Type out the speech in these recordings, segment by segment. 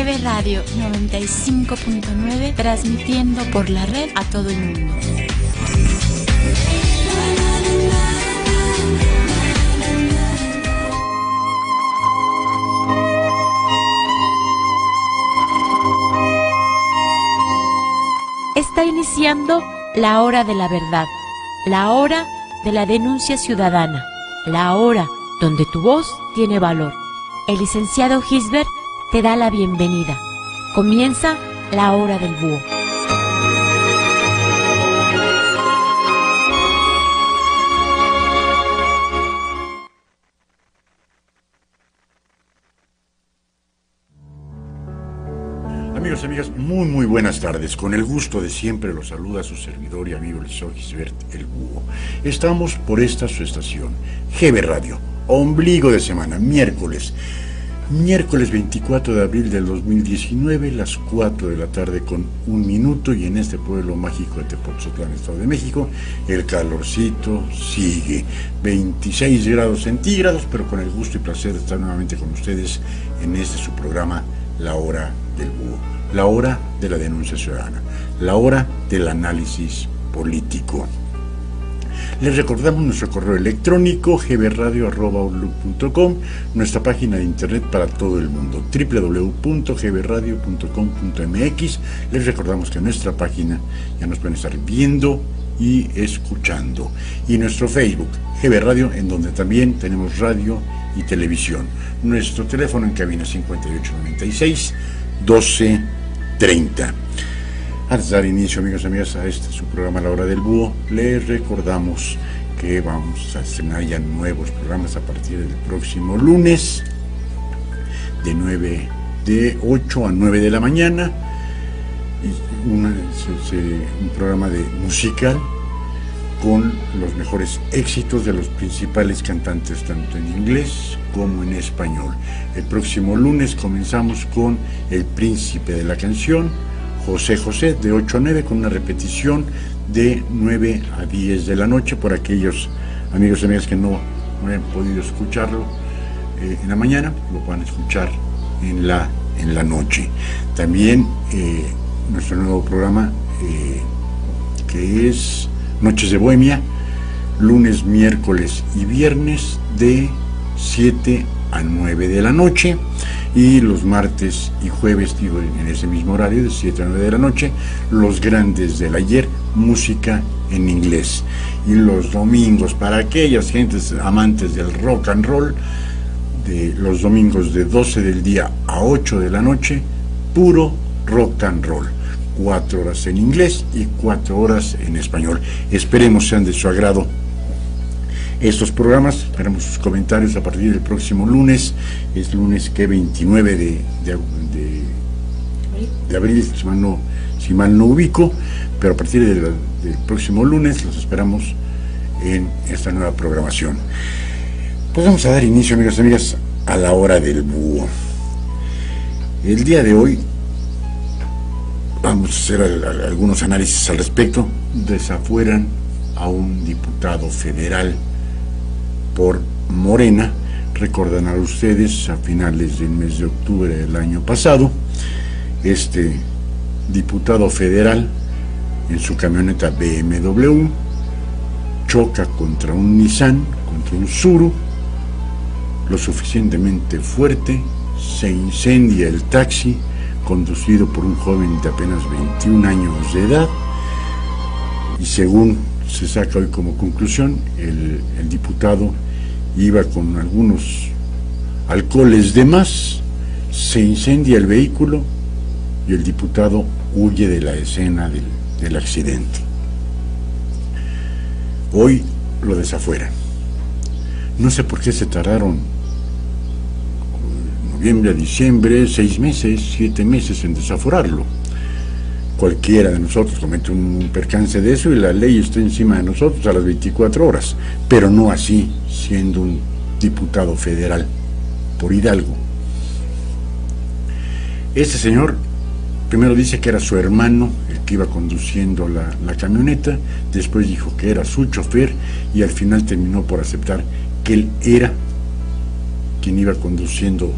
GB Radio 95.9, transmitiendo por la red a todo el mundo. Está iniciando la hora de la verdad, la hora de la denuncia ciudadana, la hora donde tu voz tiene valor. El licenciado Gisbert te da la bienvenida. Comienza la hora del búho. Amigos, amigas, muy buenas tardes. Con el gusto de siempre los saluda su servidor y amigo el licenciado Gisbert, el búho. Estamos por esta su estación, GB Radio, ombligo de semana, miércoles 24 de abril del 2019, las 4 de la tarde con 1 minuto, y en este pueblo mágico de Tepoztlán, Estado de México, el calorcito sigue, 26 grados centígrados, pero con el gusto y placer de estar nuevamente con ustedes en este su programa, La Hora del Búho, la hora de la denuncia ciudadana, la hora del análisis político. Les recordamos nuestro correo electrónico gbradio@outlook.com, nuestra página de internet para todo el mundo, www.gbradio.com.mx. Les recordamos que en nuestra página ya nos pueden estar viendo y escuchando, y nuestro Facebook, GB Radio, en donde también tenemos radio y televisión. Nuestro teléfono en cabina 5896-1230. Antes de dar inicio, amigos y amigas, a este su programa La Hora del Búho, les recordamos que vamos a estrenar ya nuevos programas a partir del próximo lunes, de 8 a 9 de la mañana, y un programa de musical con los mejores éxitos de los principales cantantes, tanto en inglés como en español. El próximo lunes comenzamos con El Príncipe de la Canción, José José, de 8 a 9, con una repetición de 9 a 10 de la noche, por aquellos amigos y amigas que no han podido escucharlo en la mañana, lo van a escuchar en la noche. También nuestro nuevo programa, que es Noches de Bohemia, lunes, miércoles y viernes de 7 a 9 de la noche, y los martes y jueves, en ese mismo horario de 7 a 9 de la noche, Los Grandes del Ayer, música en inglés. Y los domingos, para aquellas gentes amantes del rock and roll, de los domingos de 12 del día a 8 de la noche, puro rock and roll. 4 horas en inglés y 4 horas en español. Esperemos sean de su agrado estos programas. Esperamos sus comentarios a partir del próximo lunes. Es lunes que 29 de abril, si mal no ubico, pero a partir del próximo lunes los esperamos en esta nueva programación. Pues vamos a dar inicio, amigos y amigas, a La Hora del Búho. El día de hoy vamos a hacer algunos análisis al respecto. Desafueran a un diputado federal por Morena. Recordarán ustedes, a finales del mes de octubre del año pasado, este diputado federal en su camioneta BMW choca contra un Nissan, contra un Tsuru, lo suficientemente fuerte, se incendia el taxi conducido por un joven de apenas 21 años de edad, y según se saca hoy como conclusión, el diputado iba con algunos alcoholes de más, se incendia el vehículo y el diputado huye de la escena del accidente. Hoy lo desafueran. No sé por qué se tardaron noviembre a diciembre, 6 meses, 7 meses en desaforarlo. Cualquiera de nosotros comete un percance de eso y la ley está encima de nosotros a las 24 horas, pero no así, siendo un diputado federal por Hidalgo. Este señor primero dice que era su hermano el que iba conduciendo la camioneta, después dijo que era su chofer, y al final terminó por aceptar que él era quien iba conduciendo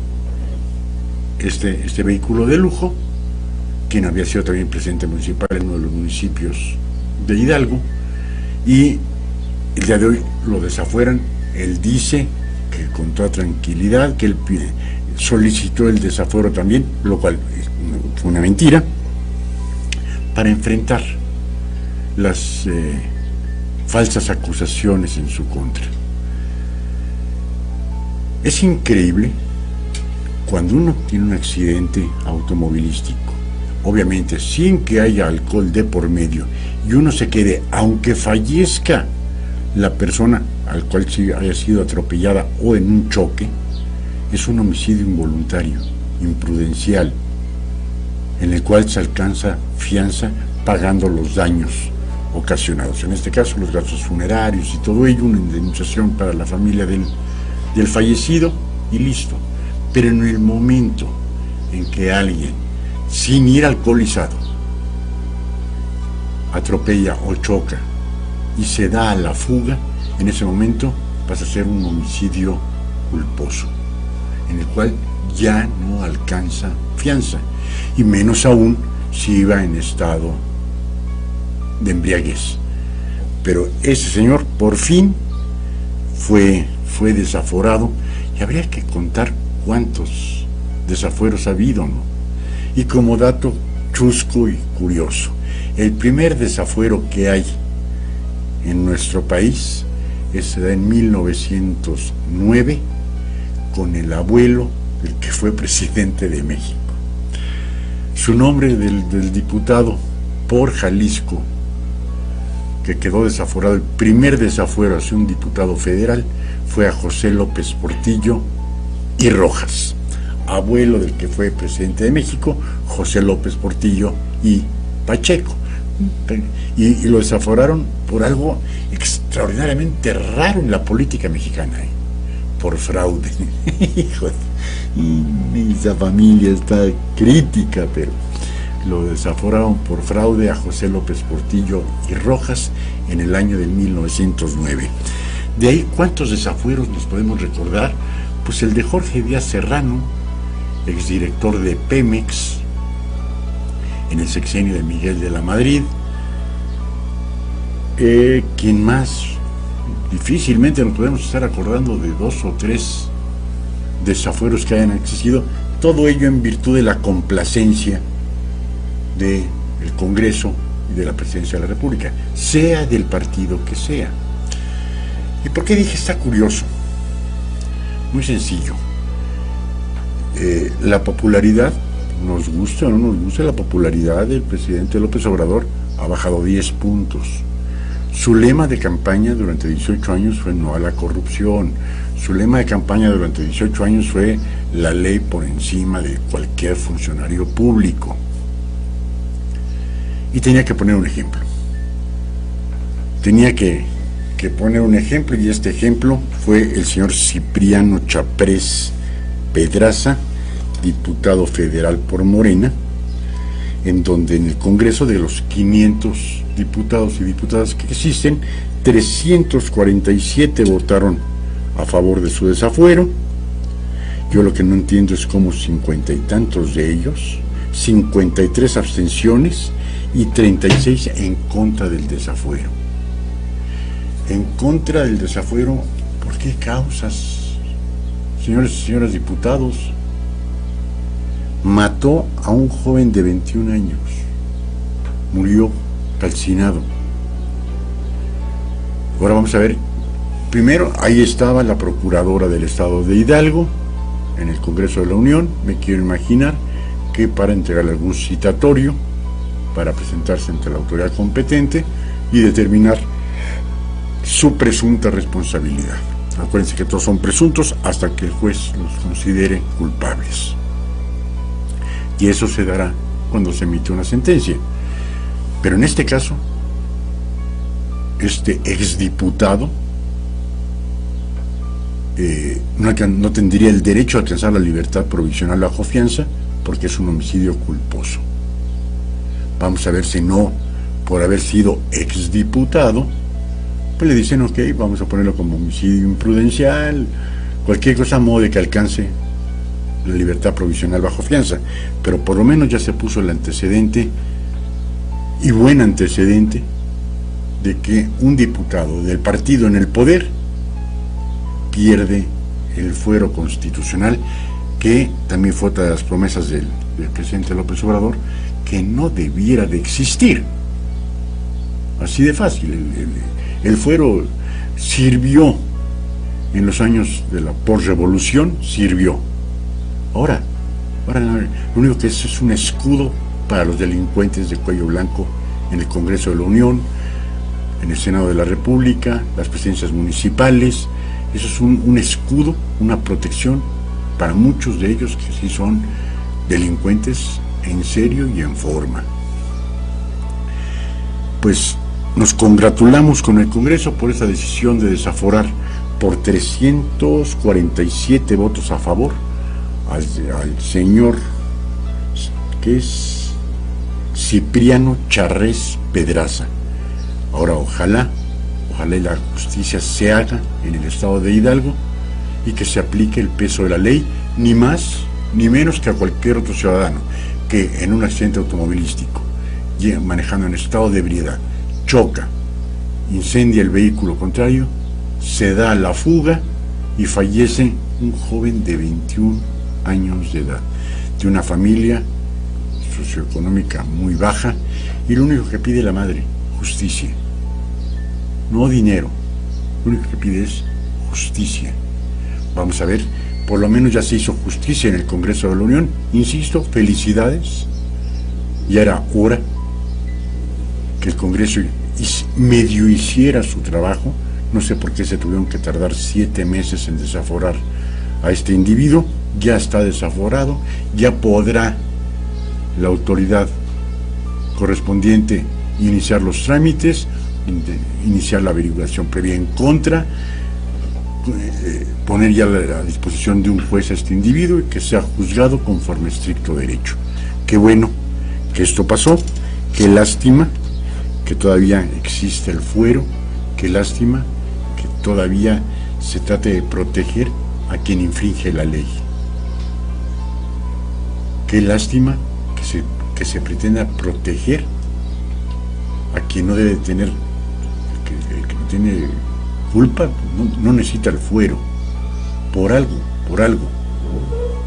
este vehículo de lujo, quien había sido también presidente municipal en uno de los municipios de Hidalgo, y el día de hoy lo desafueran. Él dice que con toda tranquilidad, que él solicitó el desafuero también, lo cual fue una mentira, para enfrentar las falsas acusaciones en su contra. Es increíble cuando uno tiene un accidente automovilístico, obviamente sin que haya alcohol de por medio, y uno se quede, aunque fallezca la persona al cual haya sido atropellada o en un choque, es un homicidio involuntario, imprudencial, en el cual se alcanza fianza pagando los daños ocasionados, en este caso los gastos funerarios y todo ello, una indemnización para la familia del fallecido y listo. Pero en el momento en que alguien, sin ir alcoholizado, atropella o choca y se da a la fuga, en ese momento pasa a ser un homicidio culposo, en el cual ya no alcanza fianza, y menos aún si iba en estado de embriaguez. Pero ese señor por fin fue desaforado, y habría que contar cuántos desafueros ha habido, ¿no? Y como dato chusco y curioso, el primer desafuero que hay en nuestro país se da en 1909 con el abuelo del que fue presidente de México. Su nombre del diputado por Jalisco, que quedó desaforado, el primer desafuero hacia un diputado federal, fue a José López Portillo y Rojas, abuelo del que fue presidente de México, José López Portillo y Pacheco. Y lo desaforaron por algo extraordinariamente raro en la política mexicana, por fraude. Hijo, esa familia está crítica, pero lo desaforaron por fraude a José López Portillo y Rojas en el año de 1909. De ahí, ¿cuántos desafueros nos podemos recordar? Pues el de Jorge Díaz Serrano, exdirector de Pemex, en el sexenio de Miguel de la Madrid. ¿Quién más? Difícilmente nos podemos estar acordando de 2 o 3 desafueros que hayan existido, todo ello en virtud de la complacencia del Congreso y de la Presidencia de la República, sea del partido que sea. ¿Y por qué dije está curioso? Muy sencillo. La popularidad, nos guste o no nos guste, la popularidad del presidente López Obrador ha bajado 10 puntos. Su lema de campaña durante 18 años fue no a la corrupción. Su lema de campaña durante 18 años fue la ley por encima de cualquier funcionario público. Y tenía que poner un ejemplo. Tenía que poner un ejemplo, y este ejemplo fue el señor Cipriano Chaprés Pedraza, diputado federal por Morena, en donde en el Congreso, de los 500 diputados y diputadas que existen, 347 votaron a favor de su desafuero. Yo lo que no entiendo es cómo 50 y tantos de ellos, 53 abstenciones y 36 en contra del desafuero. En contra del desafuero, ¿por qué causas, señores y señoras diputados? Mató a un joven de 21 años, murió calcinado. Ahora vamos a ver, primero ahí estaba la procuradora del estado de Hidalgo en el Congreso de la Unión, me quiero imaginar que para entregarle algún citatorio, para presentarse ante la autoridad competente y determinar su presunta responsabilidad. Acuérdense que todos son presuntos hasta que el juez los considere culpables. Y eso se dará cuando se emite una sentencia. Pero en este caso, este exdiputado no tendría el derecho a alcanzar la libertad provisional bajo fianza porque es un homicidio culposo. Vamos a ver si no, por haber sido exdiputado, pues le dicen, ok, vamos a ponerlo como homicidio imprudencial, cualquier cosa a modo de que alcance la libertad provisional bajo fianza, pero por lo menos ya se puso el antecedente, y buen antecedente, de que un diputado del partido en el poder pierde el fuero constitucional, que también fue otra de las promesas del presidente López Obrador, que no debiera de existir. Así de fácil. El fuero sirvió en los años de la posrevolución, sirvió. Ahora lo único que es un escudo para los delincuentes de cuello blanco en el Congreso de la Unión, en el Senado de la República, las presidencias municipales. Eso es un escudo, una protección para muchos de ellos que sí son delincuentes en serio y en forma. Pues nos congratulamos con el Congreso por esta decisión de desaforar por 347 votos a favor al señor, que es Cipriano Charrés Pedraza. Ahora ojalá y la justicia se haga en el estado de Hidalgo y que se aplique el peso de la ley, ni más ni menos que a cualquier otro ciudadano que en un accidente automovilístico, manejando en estado de ebriedad, choca, incendia el vehículo contrario, se da la fuga y fallece un joven de 21 años de edad, de una familia socioeconómica muy baja, y lo único que pide la madre, justicia, no dinero, lo único que pide es justicia. Vamos a ver, por lo menos ya se hizo justicia en el Congreso de la Unión, insisto, felicidades, ya era hora que el Congreso medio hiciera su trabajo. No sé por qué se tuvieron que tardar 7 meses en desaforar a este individuo. Ya está desaforado, ya podrá la autoridad correspondiente iniciar los trámites, iniciar la averiguación previa en contra, poner ya a disposición de un juez a este individuo y que sea juzgado conforme estricto derecho. Qué bueno que esto pasó, qué lástima que todavía existe el fuero, qué lástima que todavía se trate de proteger a quien infringe la ley. Qué lástima que se pretenda proteger a quien no debe tener, que no tiene culpa, no necesita el fuero. Por algo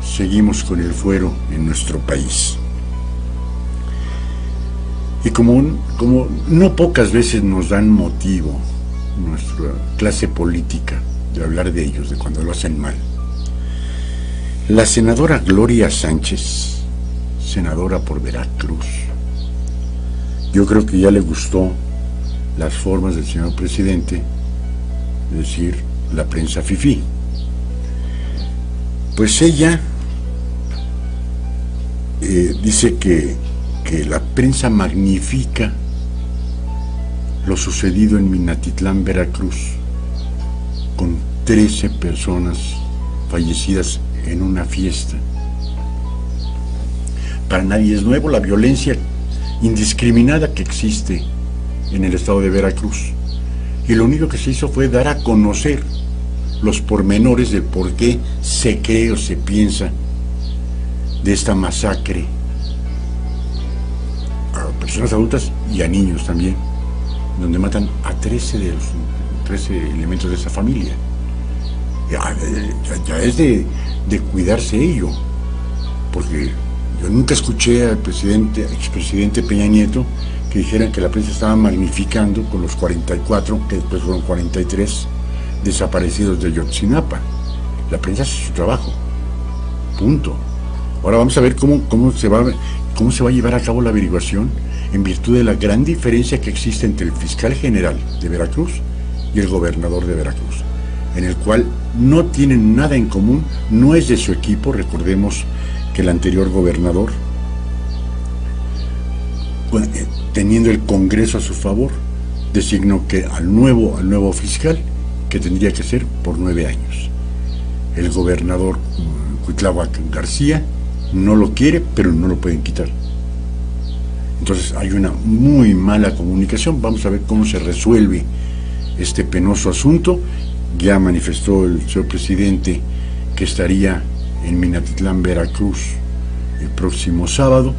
seguimos con el fuero en nuestro país. Y como no pocas veces nos dan motivo nuestra clase política de hablar de ellos, de cuando lo hacen mal, la senadora Gloria Sánchez, senadora por Veracruz, yo creo que ya le gustó las formas del señor presidente, es decir, la prensa fifí. Pues ella dice que la prensa magnifica lo sucedido en Minatitlán, Veracruz, con 13 personas fallecidas en una fiesta. Para nadie es nuevo la violencia indiscriminada que existe en el estado de Veracruz, y lo único que se hizo fue dar a conocer los pormenores del por qué se cree o se piensa de esta masacre a personas adultas y a niños también, donde matan a 13 de los 13 elementos de esa familia. Ya es de cuidarse ello, porque yo nunca escuché al expresidente Peña Nieto que dijeran que la prensa estaba magnificando con los 44, que después fueron 43 desaparecidos de Ayotzinapa. La prensa hace su trabajo, punto. Ahora vamos a ver cómo se va a llevar a cabo la averiguación, en virtud de la gran diferencia que existe entre el fiscal general de Veracruz y el gobernador de Veracruz, en el cual no tienen nada en común, no es de su equipo. Recordemos que el anterior gobernador, teniendo el Congreso a su favor, designó que al nuevo fiscal, que tendría que ser por 9 años. El gobernador Cuitláhuac García no lo quiere, pero no lo pueden quitar. Entonces hay una muy mala comunicación. Vamos a ver cómo se resuelve este penoso asunto. Ya manifestó el señor presidente que estaría en Minatitlán, Veracruz, el próximo sábado.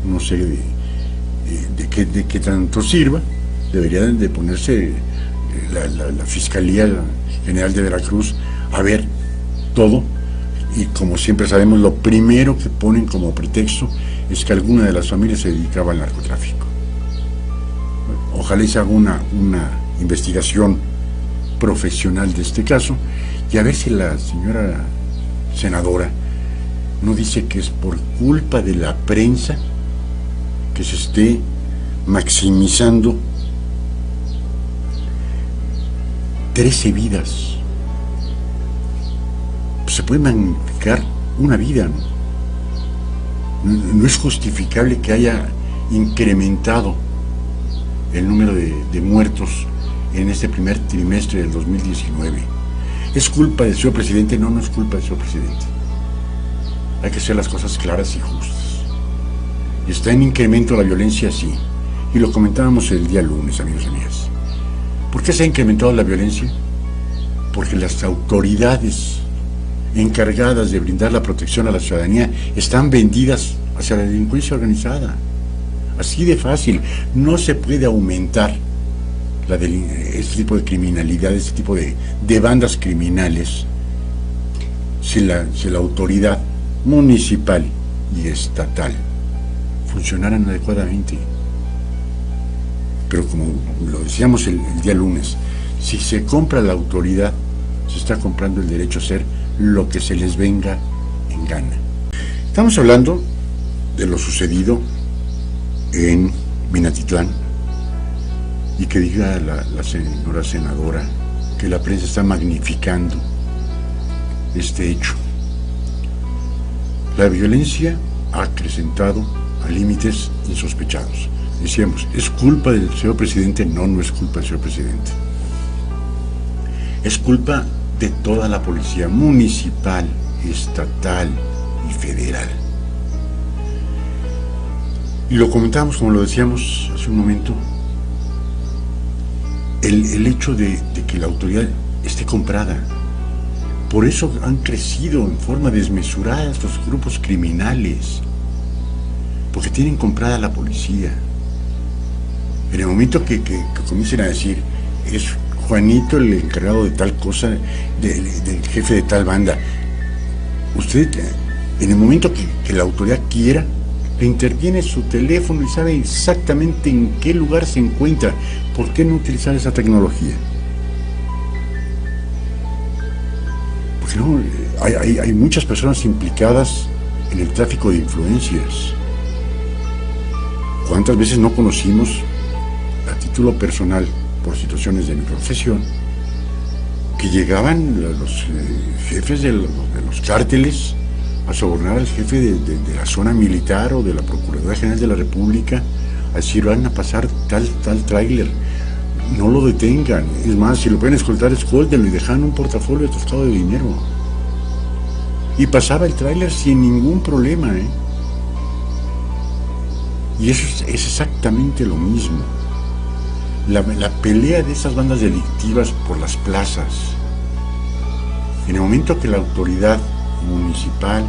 No sé de qué tanto sirva. Deberían de ponerse la Fiscalía General de Veracruz a ver todo, y como siempre sabemos, lo primero que ponen como pretexto es que alguna de las familias se dedicaba al narcotráfico. Ojalá se haga una investigación profesional de este caso, y a ver si la señora senadora no dice que es por culpa de la prensa que se esté maximizando 13 vidas. Se puede magnificar una vida, no es justificable que haya incrementado el número de muertos en este primer trimestre del 2019. ¿Es culpa del señor presidente? No, no es culpa del señor presidente. Hay que hacer las cosas claras y justas. Está en incremento la violencia, sí, y lo comentábamos el día lunes, amigos y amigas. ¿Por qué se ha incrementado la violencia? Porque las autoridades encargadas de brindar la protección a la ciudadanía están vendidas hacia la delincuencia organizada. Así de fácil. No se puede aumentar este tipo de criminalidad, este tipo de bandas criminales, si la autoridad municipal y estatal funcionaran adecuadamente. Pero como lo decíamos el día lunes, si se compra la autoridad, se está comprando el derecho a hacer lo que se les venga en gana. Estamos hablando de lo sucedido en Minatitlán, y que diga la señora senadora que la prensa está magnificando este hecho. La violencia ha acrecentado a límites insospechados. Decíamos, ¿es culpa del señor presidente? No, no es culpa del señor presidente. Es culpa de toda la policía municipal, estatal y federal. Y lo comentamos, como lo decíamos hace un momento, el hecho de que la autoridad esté comprada. Por eso han crecido en forma desmesurada estos grupos criminales, porque tienen comprada la policía. En el momento que comiencen a decir, es Juanito el encargado de tal cosa, del jefe de tal banda, usted, en el momento que la autoridad quiera, le interviene su teléfono y sabe exactamente en qué lugar se encuentra. ¿Por qué no utilizar esa tecnología? Porque no, hay muchas personas implicadas en el tráfico de influencias. ¿Cuántas veces no conocimos, a título personal, por situaciones de mi profesión, que llegaban los jefes de los cárteles a sobornar al jefe de la zona militar o de la Procuraduría General de la República, a decir, van a pasar tal tráiler, no lo detengan, es más, si lo pueden escoltar, escóltenlo, y dejan un portafolio atascado de dinero. Y pasaba el tráiler sin ningún problema, Y eso es exactamente lo mismo. La pelea de esas bandas delictivas por las plazas. En el momento que la autoridad municipal,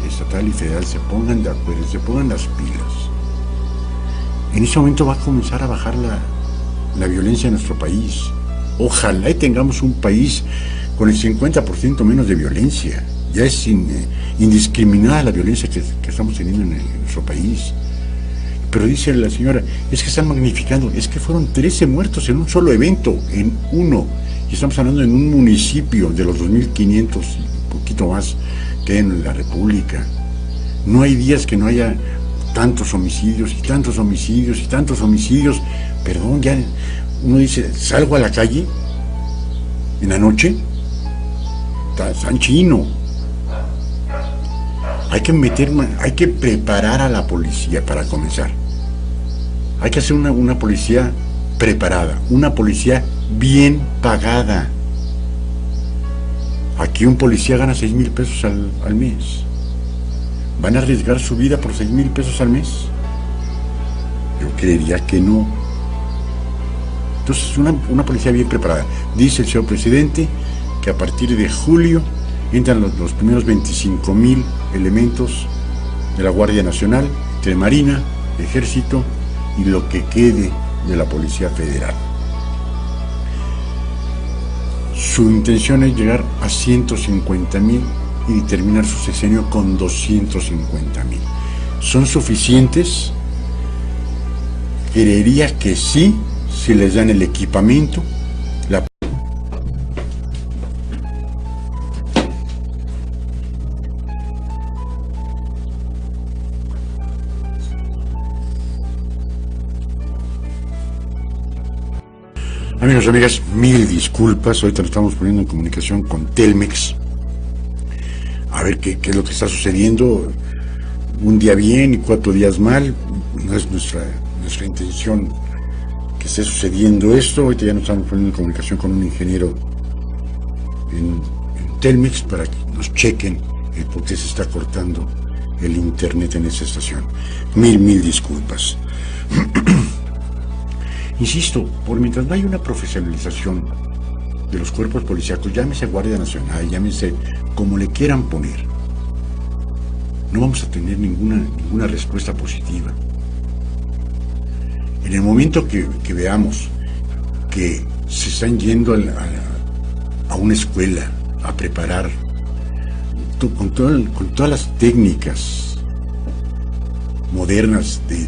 estatal y federal se pongan de acuerdo, se pongan las pilas, en ese momento va a comenzar a bajar la violencia en nuestro país. Ojalá y tengamos un país con el 50% menos de violencia. Ya es indiscriminada la violencia que estamos teniendo en nuestro país. Pero dice la señora, es que están magnificando, es que fueron 13 muertos en un solo evento, en uno, y estamos hablando en un municipio de los 2.500 y un poquito más que hay en la República. No hay días que no haya tantos homicidios y tantos homicidios y tantos homicidios. Perdón, ya uno dice, salgo a la calle en la noche, tan chino. Hay que preparar a la policía para comenzar. Hay que hacer una policía preparada, una policía bien pagada. Aquí un policía gana 6,000 pesos al mes. ¿Van a arriesgar su vida por 6,000 pesos al mes? Yo creería que no. Entonces, una policía bien preparada. Dice el señor presidente que a partir de julio entran los primeros 25,000 elementos de la Guardia Nacional, entre Marina, Ejército y lo que quede de la Policía Federal. Su intención es llegar a 150,000 y terminar su sexenio con 250,000. ¿Son suficientes? Creería que sí, si les dan el equipamiento, Amigos, amigas, mil disculpas. Ahorita nos estamos poniendo en comunicación con Telmex. A ver qué es lo que está sucediendo. Un día bien y 4 días mal. No es nuestra intención que esté sucediendo esto. Ahorita ya nos estamos poniendo en comunicación con un ingeniero en Telmex para que nos chequen el por qué se está cortando el internet en esa estación. Mil disculpas. Insisto, por mientras no hay una profesionalización de los cuerpos policíacos, llámese Guardia Nacional, llámese como le quieran poner, no vamos a tener ninguna respuesta positiva. En el momento que veamos que se están yendo a una escuela a preparar con todas las técnicas modernas de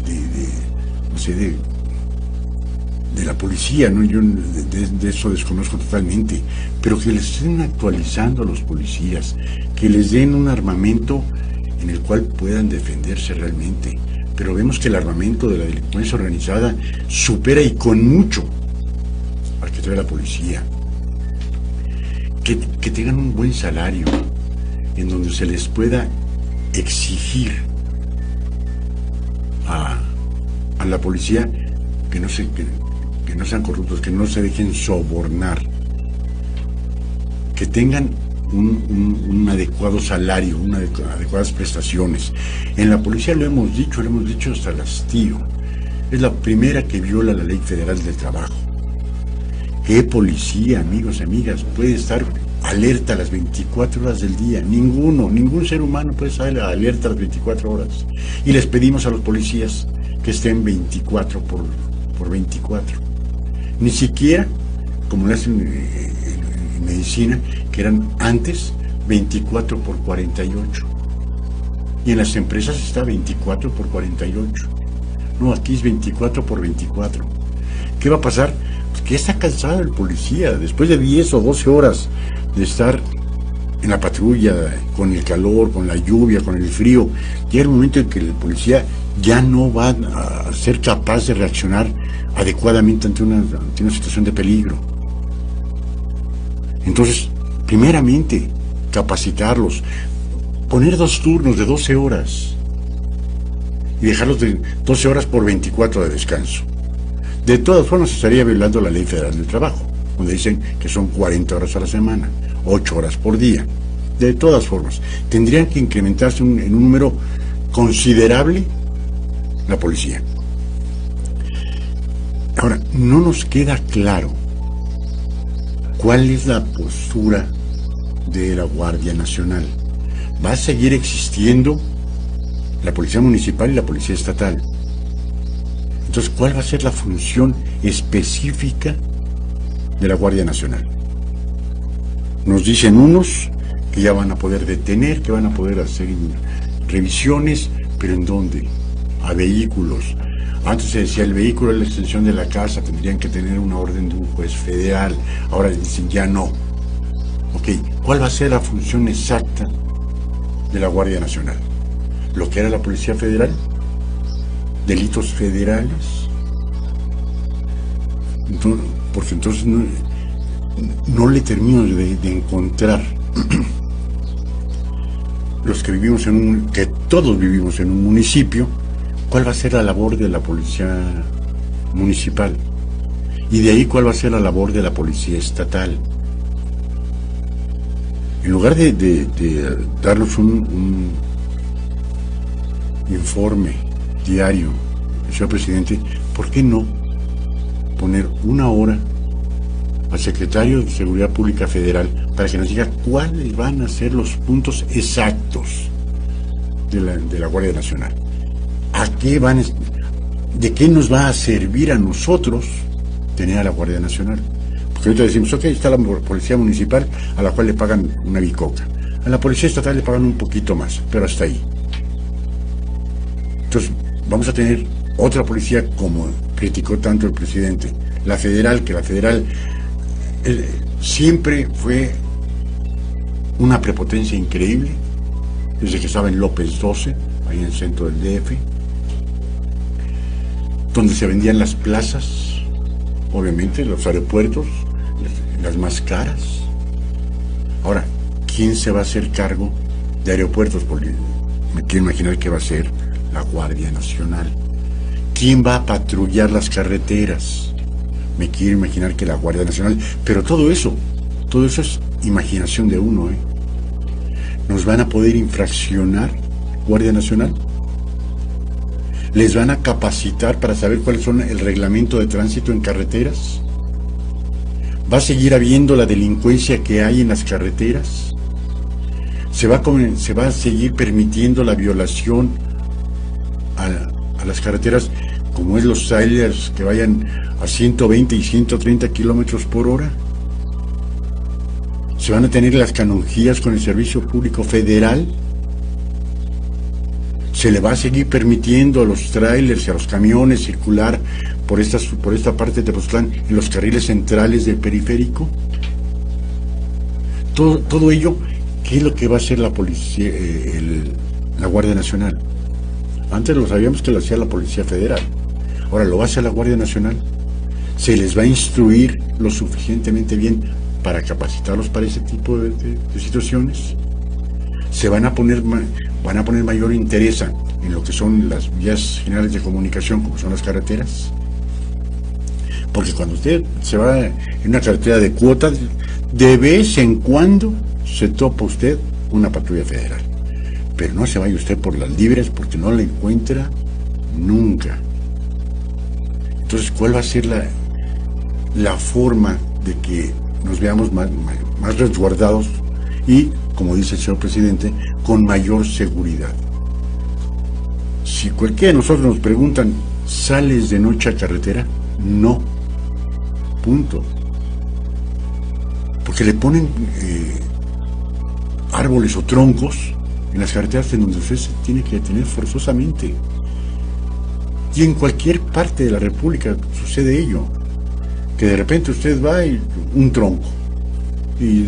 la policía, ¿no? Yo de eso desconozco totalmente, pero que les estén actualizando a los policías, que les den un armamento en el cual puedan defenderse realmente. Pero vemos que el armamento de la delincuencia organizada supera y con mucho al que trae la policía. Que tengan un buen salario en donde se les pueda exigir a la policía que no sean corruptos, que no se dejen sobornar, que tengan un adecuado salario, adecuadas prestaciones. En la policía lo hemos dicho hasta el hastío. Es la primera que viola la Ley Federal del Trabajo. ¿Qué policía, amigos, amigas, puede estar alerta a las 24 horas del día? Ningún ser humano puede estar alerta a las 24 horas. Y les pedimos a los policías que estén 24 por 24. Ni siquiera, como lo hacen en medicina, que eran antes 24 por 48. Y en las empresas está 24 por 48. No, aquí es 24 por 24. ¿Qué va a pasar? Pues que ya está cansado el policía, después de 10 o 12 horas de estar en la patrulla, con el calor, con la lluvia, con el frío. Llega el momento en que el policía ya no va a ser capaz de reaccionar adecuadamente ante una situación de peligro. Entonces, primeramente, capacitarlos, poner 2 turnos de 12 horas y dejarlos de 12 horas por 24 de descanso. De todas formas, estaría violando la Ley Federal del Trabajo, donde dicen que son 40 horas a la semana, 8 horas por día. De todas formas, tendrían que incrementarse en un número considerable la policía. Ahora, no nos queda claro cuál es la postura de la Guardia Nacional. ¿Va a seguir existiendo la Policía Municipal y la Policía Estatal? Entonces, ¿cuál va a ser la función específica de la Guardia Nacional? Nos dicen unos que ya van a poder detener, que van a poder hacer revisiones, pero ¿en dónde? A vehículos. Antes se decía el vehículo es la extensión de la casa, tendrían que tener una orden de un juez federal. Ahora dicen ya no. Ok, ¿cuál va a ser la función exacta de la Guardia Nacional? ¿Lo que era la Policía Federal? ¿Delitos federales? Entonces, porque entonces no le termino de encontrar los que vivimos que todos vivimos en un municipio, cuál va a ser la labor de la policía municipal y de ahí cuál va a ser la labor de la policía estatal. En lugar de darnos un informe diario, señor presidente, ¿por qué no poner 1 hora al secretario de Seguridad Pública Federal para que nos diga cuáles van a ser los puntos exactos de la Guardia Nacional. ¿De qué nos va a servir a nosotros tener a la Guardia Nacional? Porque ahorita decimos, ok, está la policía municipal a la cual le pagan una bicoca. A la policía estatal le pagan un poquito más, pero hasta ahí. Entonces, vamos a tener otra policía como criticó tanto el presidente. La federal, que la federal siempre fue una prepotencia increíble, desde que estaba en López 12, ahí en el centro del DF, donde se vendían las plazas, obviamente, los aeropuertos, las más caras. Ahora, ¿quién se va a hacer cargo de aeropuertos? Me quiero imaginar que va a ser la Guardia Nacional. ¿Quién va a patrullar las carreteras? Me quiero imaginar que la Guardia Nacional. Pero todo eso es imaginación de uno, ¿eh? ¿Nos van a poder infraccionar, Guardia Nacional? ¿Les van a capacitar para saber cuáles son el reglamento de tránsito en carreteras? ¿Va a seguir habiendo la delincuencia que hay en las carreteras? ¿Se va a seguir permitiendo la violación a las carreteras, como es los trailers que vayan a 120 y 130 kilómetros por hora? ¿Se van a tener las canonjías con el Servicio Público Federal? ¿Se le va a seguir permitiendo a los trailers y a los camiones circular por esta parte de Tepoztlán en los carriles centrales del periférico? Todo ello, ¿qué es lo que va a hacer la policía, la Guardia Nacional? Antes lo sabíamos que lo hacía la Policía Federal, ahora lo va a hacer la Guardia Nacional. ¿Se les va a instruir lo suficientemente bien para capacitarlos para ese tipo de situaciones? ¿Se van a poner mayor interés en lo que son las vías generales de comunicación, como son las carreteras? Porque cuando usted se va en una carretera de cuotas, de vez en cuando se topa usted una patrulla federal. Pero no se vaya usted por las libres, porque no la encuentra nunca. Entonces, ¿cuál va a ser la forma de que nos veamos más resguardados y, como dice el señor presidente, con mayor seguridad? Si cualquiera de nosotros nos preguntan, ¿sales de noche a carretera? No. Punto. Porque le ponen árboles o troncos en las carreteras en donde usted se tiene que detener forzosamente. Y en cualquier parte de la República sucede ello. Que de repente usted va y un tronco. Y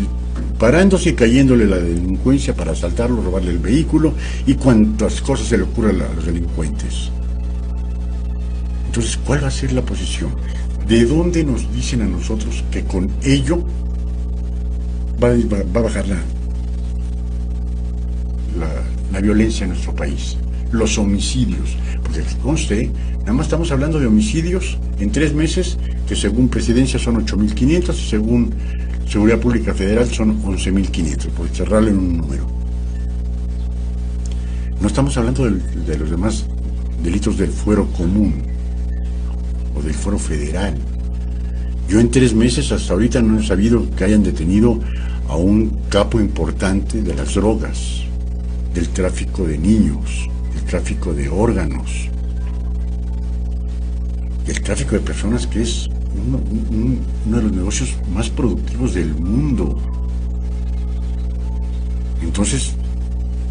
parándose y cayéndole la delincuencia para asaltarlo, robarle el vehículo y cuantas cosas se le ocurran a los delincuentes. Entonces, ¿cuál va a ser la posición? ¿De dónde nos dicen a nosotros que con ello va a bajar la violencia en nuestro país? Los homicidios. Porque conste, nada más estamos hablando de homicidios en 3 meses, que según Presidencia son 8.500 y según Seguridad Pública Federal son 11.500, por cerrarlo en un número. No estamos hablando de los demás delitos del fuero común o del fuero federal. Yo en 3 meses hasta ahorita no he sabido que hayan detenido a un capo importante de las drogas, del tráfico de niños, del tráfico de órganos, el tráfico de personas, que es uno de los negocios más productivos del mundo. Entonces,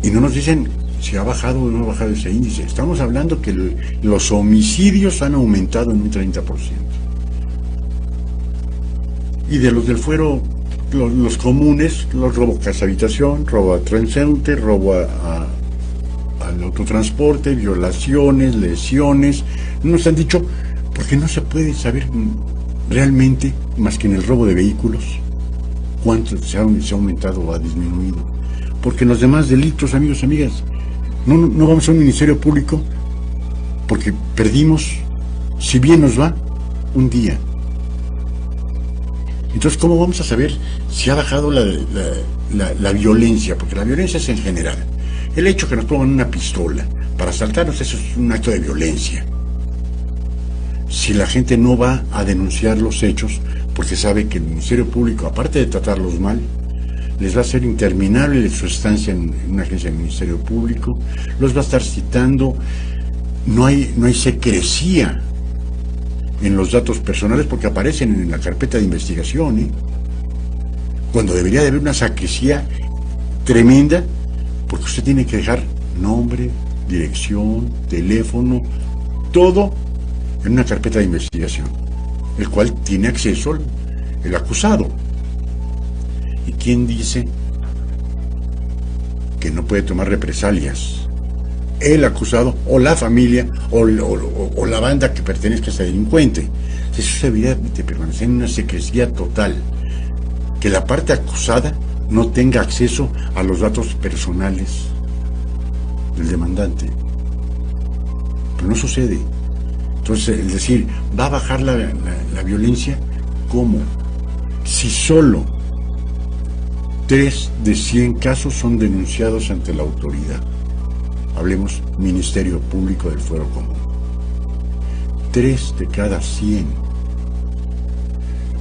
y no nos dicen si ha bajado o no ha bajado ese índice. Estamos hablando que los homicidios han aumentado en un 30%. Y de los del fuero, los comunes, los robo casa habitación, robo a transeúnte, robo al autotransporte, violaciones, lesiones. No nos han dicho, porque no se puede saber realmente, más que en el robo de vehículos, cuánto se ha aumentado o ha disminuido. Porque en los demás delitos, amigos, amigas, no vamos a un ministerio público porque perdimos, si bien nos va, un día. Entonces, ¿cómo vamos a saber si ha bajado la violencia? Porque la violencia es en general. El hecho que nos pongan una pistola para asaltarnos, eso es un acto de violencia. Si la gente no va a denunciar los hechos, porque sabe que el Ministerio Público, aparte de tratarlos mal, les va a hacer interminable su estancia en una agencia del Ministerio Público, los va a estar citando, no hay secrecía en los datos personales porque aparecen en la carpeta de investigación, ¿eh? Cuando debería de haber una secrecía tremenda, porque usted tiene que dejar nombre, dirección, teléfono, todo en una carpeta de investigación, el cual tiene acceso el acusado. ¿Y quién dice que no puede tomar represalias? El acusado, o la familia, o la banda que pertenezca a ese delincuente. Eso debería de permanecer en una secrecía total. Que la parte acusada no tenga acceso a los datos personales del demandante. Pero no sucede. Entonces, es decir, ¿va a bajar la violencia? ¿Cómo? Si solo 3 de 100 casos son denunciados ante la autoridad. Hablemos Ministerio Público del Fuero Común. 3 de cada 100.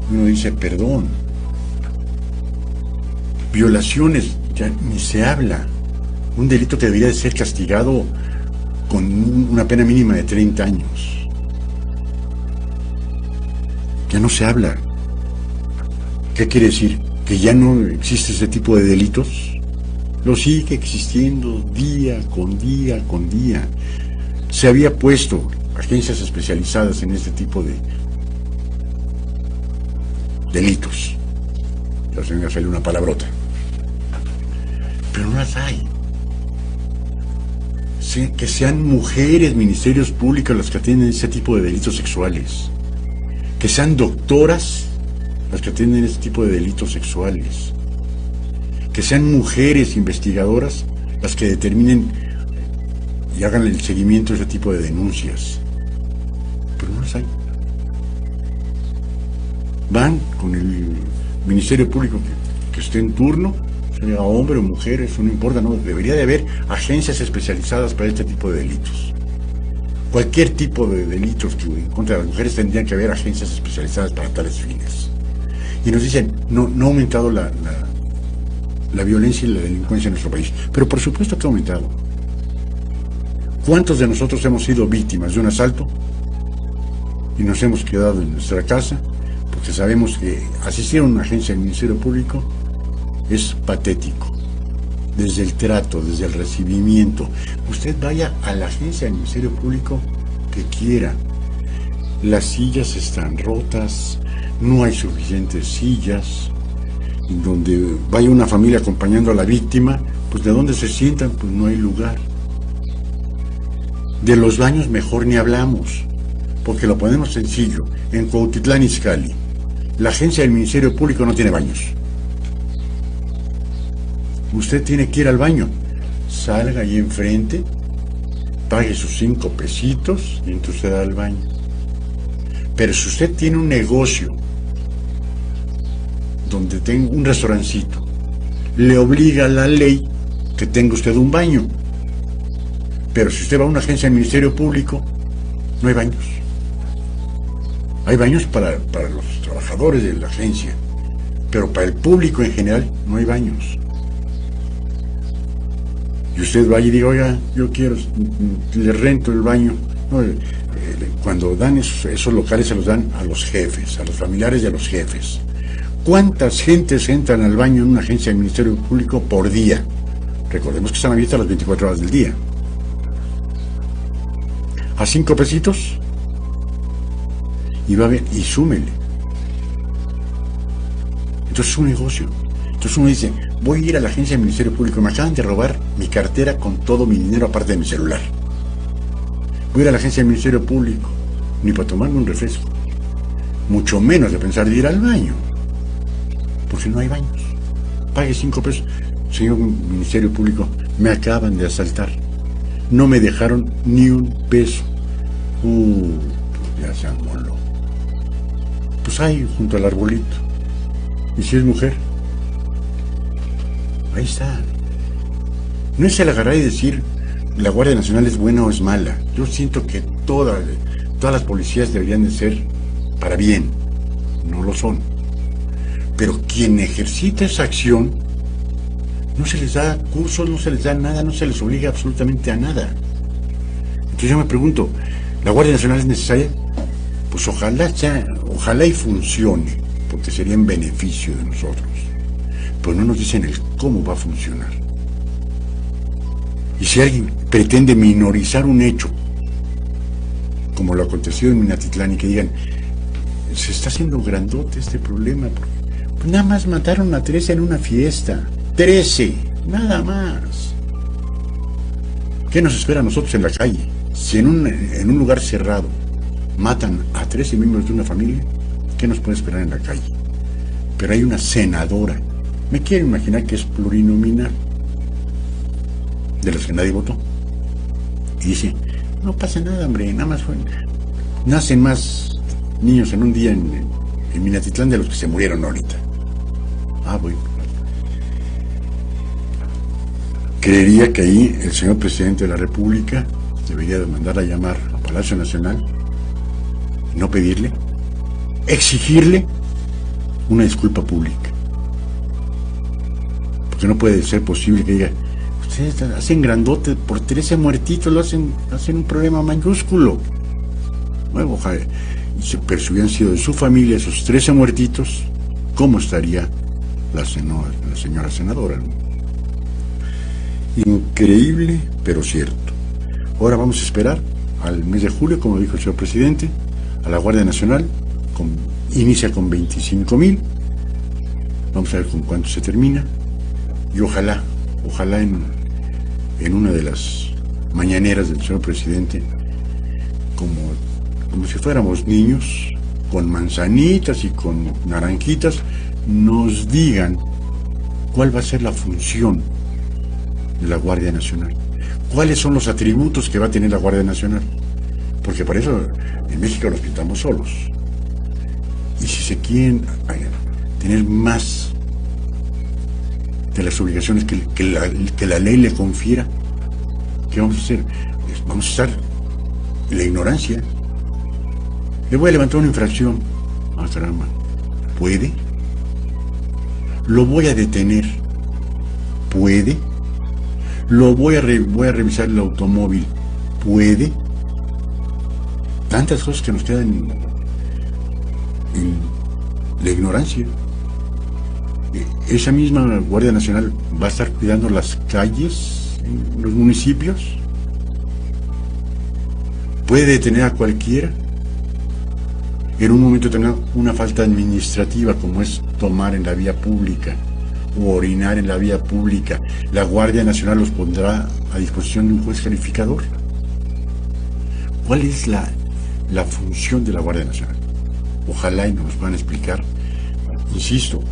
Uno dice, perdón. Violaciones, ya ni se habla. Un delito que debería de ser castigado con una pena mínima de 30 años. Ya no se habla. ¿Qué quiere decir? ¿Que ya no existe ese tipo de delitos? Lo sigue existiendo día con día con día. Se había puesto agencias especializadas en este tipo de delitos. Ya se me sale una palabrota. Pero no las hay. Que sean mujeres, ministerios públicos las que atienden ese tipo de delitos sexuales. Que sean doctoras las que atienden ese tipo de delitos sexuales. Que sean mujeres investigadoras las que determinen y hagan el seguimiento de ese tipo de denuncias. Pero no las hay. Van con el Ministerio Público que esté en turno, sea hombre o mujer, eso no importa, no, debería de haber agencias especializadas para este tipo de delitos. Cualquier tipo de delitos que en contra de las mujeres tendrían que haber agencias especializadas para tales fines. Y nos dicen, no ha aumentado la violencia y la delincuencia en nuestro país. Pero por supuesto que ha aumentado. ¿Cuántos de nosotros hemos sido víctimas de un asalto y nos hemos quedado en nuestra casa porque sabemos que asistir a una agencia del Ministerio Público es patético? Desde el trato, desde el recibimiento. Usted vaya a la agencia del Ministerio Público que quiera. Las sillas están rotas, no hay suficientes sillas. Donde vaya una familia acompañando a la víctima, pues ¿de dónde se sientan? Pues no hay lugar. De los baños mejor ni hablamos, porque lo ponemos sencillo. En Cuautitlán Izcalli, la agencia del Ministerio Público no tiene baños. Usted tiene que ir al baño, salga ahí enfrente, pague sus 5 pesitos y entonces usted va al baño. Pero si usted tiene un negocio donde tenga un restaurancito, le obliga a la ley que tenga usted un baño. Pero si usted va a una agencia del Ministerio Público, no hay baños. Hay baños para los trabajadores de la agencia, pero para el público en general no hay baños. Y usted va y diga, oiga, yo quiero, le rento el baño. No, cuando dan esos locales se los dan a los jefes, a los familiares de los jefes. ¿Cuántas gentes entran al baño en una agencia del Ministerio Público por día? Recordemos que están abiertas las 24 horas del día. A 5 pesitos y va a ver, y súmele. Entonces es un negocio. Entonces uno dice, voy a ir a la agencia del Ministerio Público, me acaban de robar mi cartera con todo mi dinero aparte de mi celular. Voy a ir a la agencia del Ministerio Público, ni para tomarme un refresco, mucho menos de pensar de ir al baño, porque no hay baños. Pague 5 pesos. Señor Ministerio Público, me acaban de asaltar, no me dejaron ni un peso. Ya se amoló. Pues ahí, junto al arbolito. Y si es mujer, ahí está. No es el agarrar y decir la Guardia Nacional es buena o es mala. Yo siento que todas las policías deberían de ser para bien. no lo son. Pero quien ejercita esa acción, no se les da cursos, no se les da nada, no se les obliga absolutamente a nada. Entonces yo me pregunto, ¿la Guardia Nacional es necesaria? Pues ojalá y funcione, porque sería en beneficio de nosotros. Pero no nos dicen el cómo va a funcionar. Y si alguien pretende minorizar un hecho, como lo acontecido en Minatitlán, y que digan, se está haciendo grandote este problema, porque pues nada más mataron a 13 en una fiesta. 13, nada más. ¿Qué nos espera a nosotros en la calle? Si en un lugar cerrado matan a 13 miembros de una familia, ¿qué nos puede esperar en la calle? Pero hay una senadora, me quiero imaginar que es plurinominal, de los que nadie votó, y dice, no pasa nada, hombre, nada más nacen más niños en un día en Minatitlán de los que se murieron ahorita. Bueno. Creería que ahí el señor presidente de la República debería de mandar a llamar a Palacio Nacional, no pedirle, exigirle una disculpa pública. Porque no puede ser posible que diga, ustedes hacen grandote por 13 muertitos, hacen un problema mayúsculo. Bueno, ojalá, pero si hubieran sido de su familia esos 13 muertitos, ¿cómo estaría la señora senadora? Increíble, pero cierto. Ahora vamos a esperar al mes de julio, como dijo el señor presidente, a la Guardia Nacional, inicia con 25,000, vamos a ver con cuánto se termina, y ojalá en una de las mañaneras del señor presidente, como si fuéramos niños, con manzanitas y con naranjitas, nos digan cuál va a ser la función de la Guardia Nacional, cuáles son los atributos que va a tener la Guardia Nacional, porque para eso en México los pintamos solos. Y si se quieren tener más de las obligaciones que la ley le confiera, ¿qué vamos a hacer? Vamos a estar en la ignorancia. Le voy a levantar una infracción. Caramba, ¿puede? Lo voy a detener. ¿Puede? Lo voy a revisar el automóvil. ¿Puede? Tantas cosas que nos quedan en la ignorancia. Esa misma Guardia Nacional va a estar cuidando las calles en los municipios. ¿Puede detener a cualquiera? En un momento tener una falta administrativa, como es tomar en la vía pública o orinar en la vía pública, la Guardia Nacional los pondrá a disposición de un juez calificador. ¿Cuál es la función de la Guardia Nacional? Ojalá y nos van a explicar, insisto,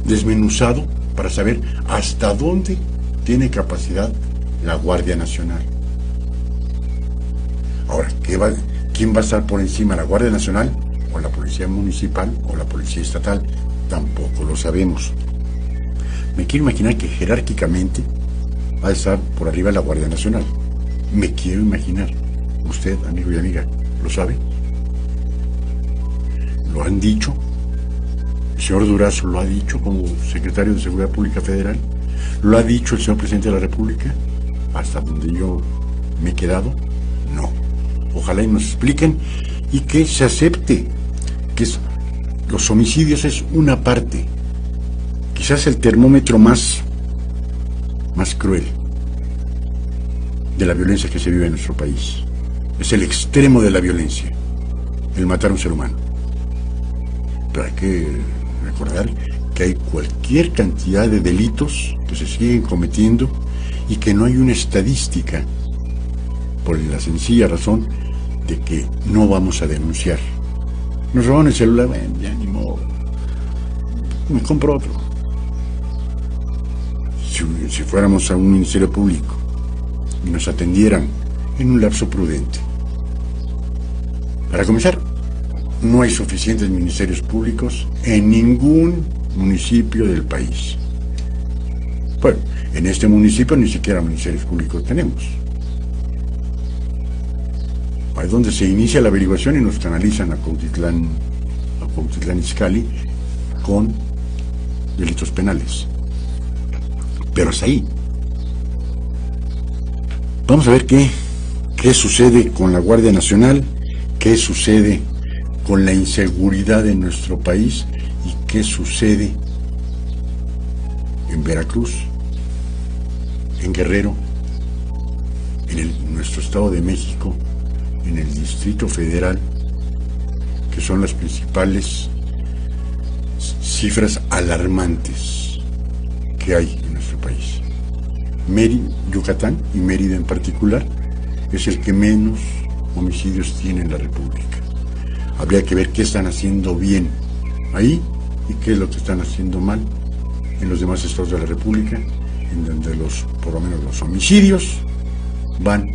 desmenuzado, para saber hasta dónde tiene capacidad la Guardia Nacional. Ahora, ¿quién va a estar por encima, la Guardia Nacional o la Policía Municipal o la Policía Estatal? Tampoco lo sabemos. Me quiero imaginar que jerárquicamente va a estar por arriba la Guardia Nacional. Me quiero imaginar. Usted, amigo y amiga, ¿lo sabe? ¿Lo han dicho? El señor Durazo lo ha dicho como secretario de Seguridad Pública Federal. ¿Lo ha dicho el señor presidente de la República? Hasta donde yo me he quedado, no. Ojalá y nos expliquen y que se acepte que los homicidios es una parte, quizás el termómetro más cruel de la violencia que se vive en nuestro país. Es el extremo de la violencia, el matar a un ser humano. Pero hay que recordar que hay cualquier cantidad de delitos que se siguen cometiendo y que no hay una estadística, por la sencilla razón de que no vamos a denunciar. Nos roban el celular, bueno, ya ni modo, me compro otro. Si fuéramos a un ministerio público y nos atendieran en un lapso prudente. Para comenzar, no hay suficientes ministerios públicos en ningún municipio del país. Bueno, en este municipio ni siquiera ministerios públicos tenemos. Ahí es donde se inicia la averiguación y nos canalizan a Cuautitlán Cuautitlán Izcalli con delitos penales. Pero hasta ahí. Vamos a ver qué sucede con la Guardia Nacional, qué sucede con la inseguridad en nuestro país y qué sucede en Veracruz, en Guerrero, en nuestro Estado de México, en el Distrito Federal, que son las principales cifras alarmantes que hay en nuestro país. Yucatán y Mérida en particular es el que menos homicidios tiene en la República. Habría que ver qué están haciendo bien ahí y qué es lo que están haciendo mal en los demás estados de la República, en donde por lo menos los homicidios van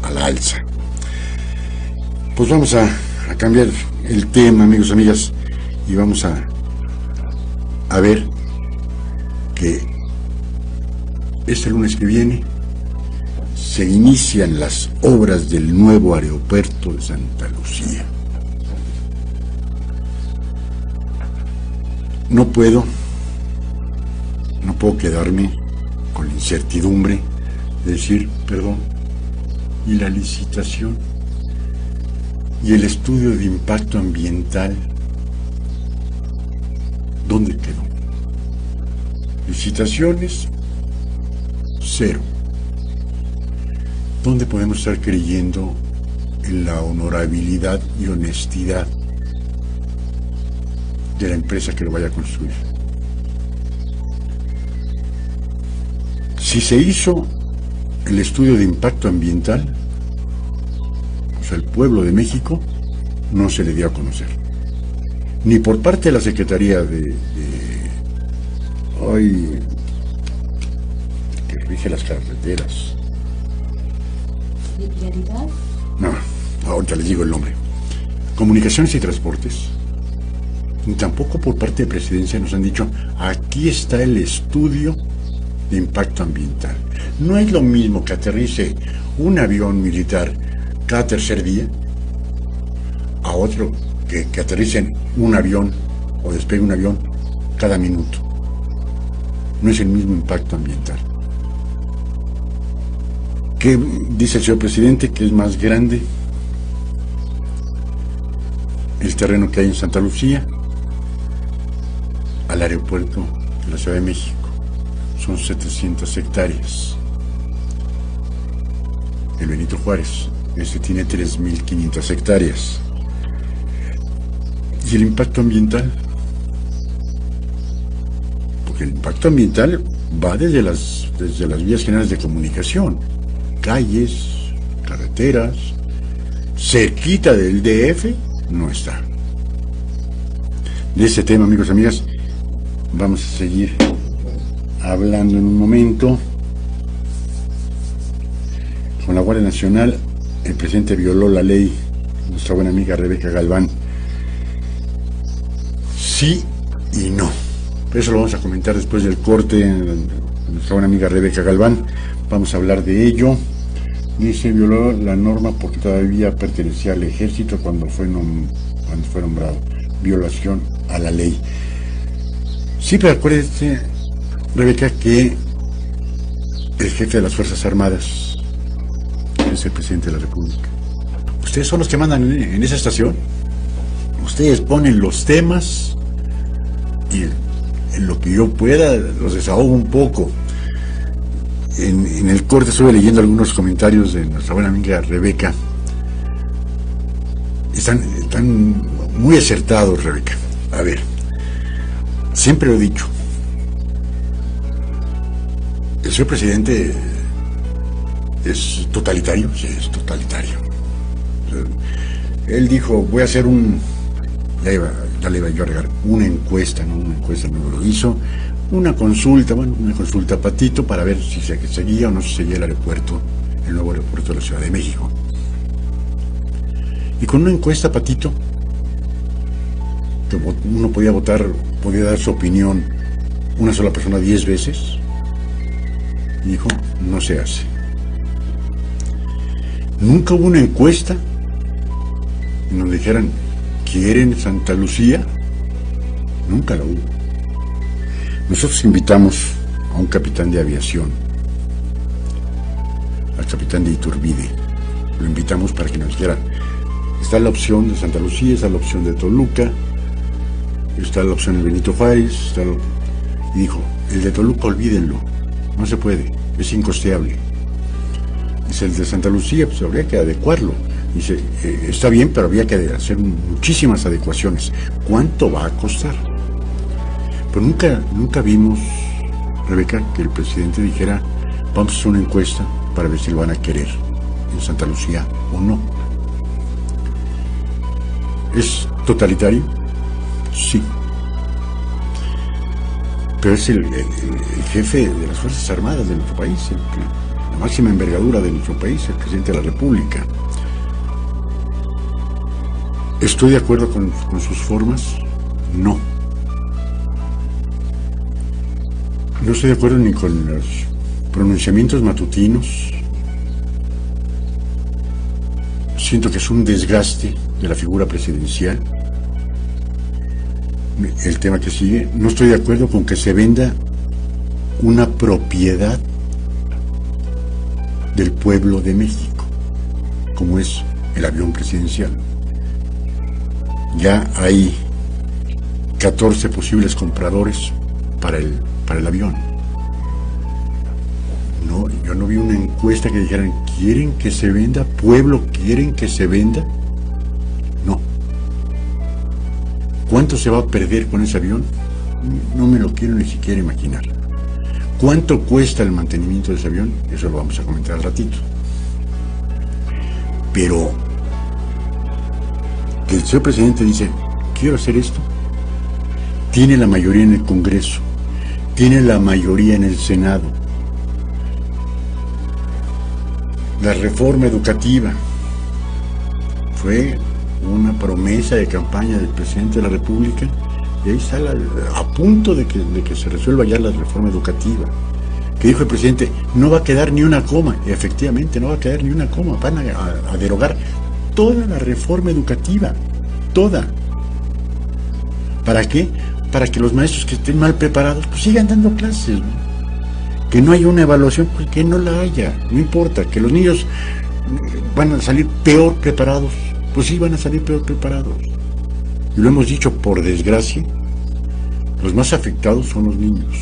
a la alza. Pues vamos a cambiar el tema, amigos y amigas, y vamos a ver que este lunes que viene se inician las obras del nuevo aeropuerto de Santa Lucía. No puedo quedarme con la incertidumbre de decir, perdón, ¿y la licitación? ¿Y el estudio de impacto ambiental? ¿Dónde quedó? Licitaciones, cero. ¿Dónde podemos estar creyendo en la honorabilidad y honestidad de la empresa que lo vaya a construir? Si se hizo el estudio de impacto ambiental, pues al pueblo de México no se le dio a conocer, ni por parte de la Secretaría que rige las carreteras. ¿De Vialidad? No, ahorita les digo el nombre. Comunicaciones y Transportes, ni tampoco por parte de Presidencia nos han dicho, aquí está el estudio de impacto ambiental. No es lo mismo que aterrice un avión militar cada tercer día a otro que aterrice un avión o despegue un avión cada minuto. No es el mismo impacto ambiental. ¿Qué dice el señor presidente? Que es más grande el terreno que hay en Santa Lucía al aeropuerto de la Ciudad de México. Son 700 hectáreas. El Benito Juárez, tiene 3.500 hectáreas. ¿Y el impacto ambiental? Porque el impacto ambiental va desde las vías generales de comunicación, calles, carreteras, cerquita del DF, no está. De ese tema, amigos y amigas, vamos a seguir hablando en un momento. Con la Guardia Nacional, el presidente violó la ley, nuestra buena amiga Rebeca Galván. Sí y no. Eso lo vamos a comentar después del corte. Nuestra buena amiga Rebeca Galván, vamos a hablar de ello. Dice, violó la norma porque todavía pertenecía al ejército cuando fue nombrado. Violación a la ley. Sí, pero acuérdate, Rebeca, que el jefe de las Fuerzas Armadas es el presidente de la República. Ustedes son los que mandan en esa estación. Ustedes ponen los temas y en lo que yo pueda los desahogo un poco. En el corte estuve leyendo algunos comentarios de nuestra buena amiga Rebeca. Están muy acertados, Rebeca. A ver, siempre lo he dicho. ¿El señor presidente es totalitario? Sí, es totalitario. Él dijo, voy a hacer ya le iba yo a regalar una encuesta, no lo hizo, una consulta Patito, para ver si se seguía o no se seguía el nuevo aeropuerto de la Ciudad de México. Y con una encuesta, Patito, que uno podía dar su opinión una sola persona 10 veces, dijo, no se hace. Nunca hubo una encuesta en donde dijeran ¿Quieren Santa Lucía? Nunca la hubo. Nosotros invitamos a un capitán de aviación, al capitán de Iturbide. Lo invitamos para que nos dijera, está la opción de Santa Lucía, está la opción de Toluca, está la opción de Benito Juárez, y dijo, el de Toluca olvídenlo, no se puede, es incosteable. Dice, el de Santa Lucía, pues habría que adecuarlo. Dice, está bien, pero habría que hacer muchísimas adecuaciones. ¿Cuánto va a costar? Pero nunca vimos, Rebeca, que el presidente dijera, vamos a hacer una encuesta para ver si lo van a querer en Santa Lucía o no. ¿Es totalitario? Sí. Pero es el jefe de las Fuerzas Armadas de nuestro país, la máxima envergadura de nuestro país, el presidente de la República. ¿Estoy de acuerdo con sus formas? No. No estoy de acuerdo ni con los pronunciamientos matutinos. Siento que es un desgaste de la figura presidencial. El tema que sigue, no estoy de acuerdo con que se venda una propiedad del pueblo de México, como es el avión presidencial. Ya hay 14 posibles compradores para el avión. No, yo no vi una encuesta que dijeran, ¿quieren que se venda? ¿Pueblo quieren que se venda? No. ¿Cuánto se va a perder con ese avión? No me lo quiero ni siquiera imaginar. ¿Cuánto cuesta el mantenimiento de ese avión? Eso lo vamos a comentar al ratito. Pero que el señor presidente dice, quiero hacer esto, tiene la mayoría en el Congreso, tiene la mayoría en el Senado. La reforma educativa fue una promesa de campaña del presidente de la República y ahí está a punto de que se resuelva ya la reforma educativa. Que dijo el presidente, no va a quedar ni una coma. Y efectivamente, no va a quedar ni una coma. Van a derogar toda la reforma educativa, toda. ¿Para qué? Para que los maestros que estén mal preparados pues sigan dando clases, ¿no? Que no haya una evaluación, pues que no la haya, no importa. Que los niños van a salir peor preparados, pues sí van a salir peor preparados. Y lo hemos dicho, por desgracia, los más afectados son los niños,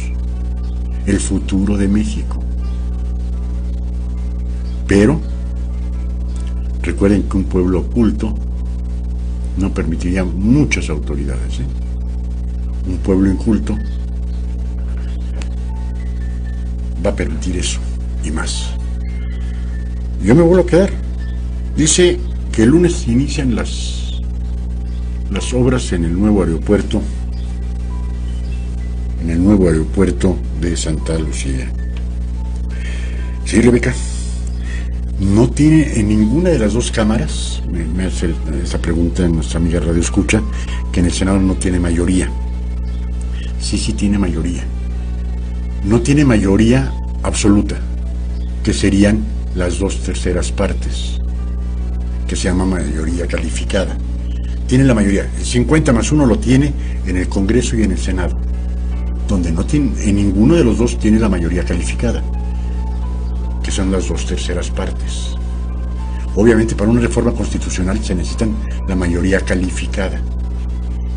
el futuro de México. Pero recuerden que un pueblo oculto no permitiría muchas autoridades, ¿eh? Un pueblo inculto va a permitir eso y más. Yo me vuelvo a quedar. Dice que el lunes inician las obras en el nuevo aeropuerto, de Santa Lucía. Sí, Rebeca, no tiene en ninguna de las dos cámaras, me hace esa pregunta nuestra amiga Radio Escucha, que en el Senado no tiene mayoría. Sí tiene mayoría. No tiene mayoría absoluta, que serían las 2/3 partes, que se llama mayoría calificada. Tiene la mayoría, el 50+1 lo tiene en el Congreso y en el Senado, donde no tiene, en ninguno de los dos tiene la mayoría calificada, que son las 2/3 partes. Obviamente para una reforma constitucional se necesitan la mayoría calificada,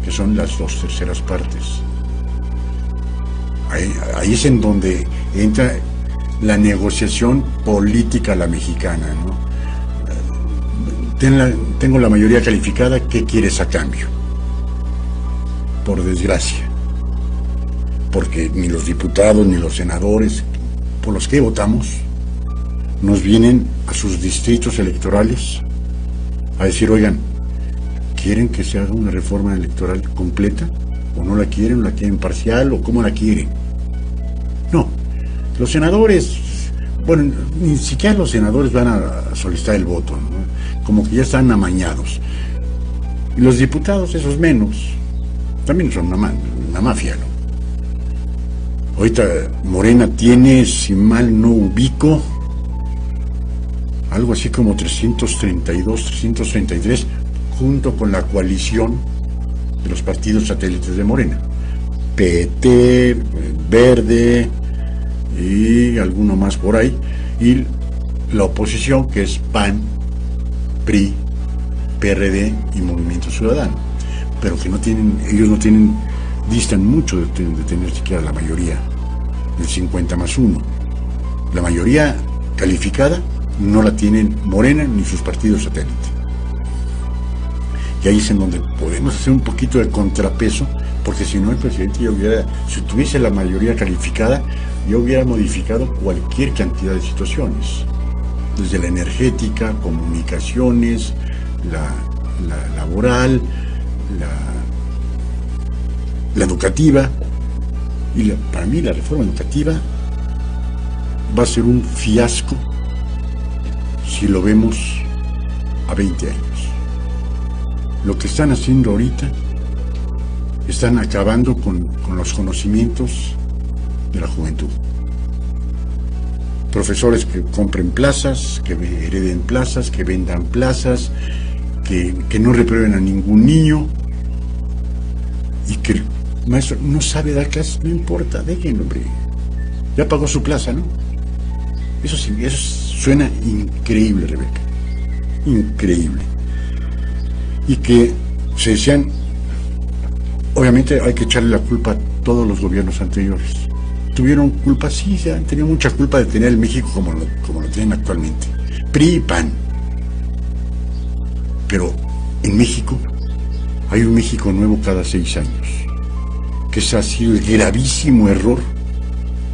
que son las 2/3 partes. Ahí es en donde entra la negociación política a la mexicana, ¿no? Tengo la mayoría calificada, ¿qué quieres a cambio? Por desgracia, porque ni los diputados ni los senadores por los que votamos nos vienen a sus distritos electorales a decir, oigan, ¿quieren que se haga una reforma electoral completa? ¿O no la quieren parcial, o cómo la quieren? No, los senadores, bueno, ni siquiera los senadores van a solicitar el voto, ¿no? Como que ya están amañados. Y los diputados, esos menos, también son una mafia, ¿no? Ahorita Morena tiene, si mal no ubico, algo así como 332, 333 junto con la coalición de los partidos satélites de Morena, PT, Verde y alguno más por ahí, y la oposición, que es PAN, PRI, PRD y Movimiento Ciudadano, pero que ellos no tienen, distan mucho de tener siquiera la mayoría del 50+1. La mayoría calificada no la tienen Morena ni sus partidos satélites. Y ahí es en donde podemos hacer un poquito de contrapeso, porque si no, el presidente si tuviese la mayoría calificada, ya hubiera modificado cualquier cantidad de situaciones, desde la energética, comunicaciones, la laboral, la educativa. Y para mí la reforma educativa va a ser un fiasco si lo vemos a 20 años. Lo que están haciendo ahorita, están acabando con los conocimientos de la juventud. Profesores que compren plazas, que hereden plazas, que vendan plazas, que no reprueben a ningún niño, y que el maestro no sabe dar clases, no importa, déjenlo, hombre. Ya pagó su plaza, ¿no? Eso sí, eso suena increíble, Rebeca. Increíble. Y que se decían, obviamente hay que echarle la culpa a todos los gobiernos anteriores. ¿Tuvieron culpa? Sí, se han tenido mucha culpa de tener el México como lo tienen actualmente. PRI y PAN. Pero en México hay un México nuevo cada 6 años. Que ese ha sido el gravísimo error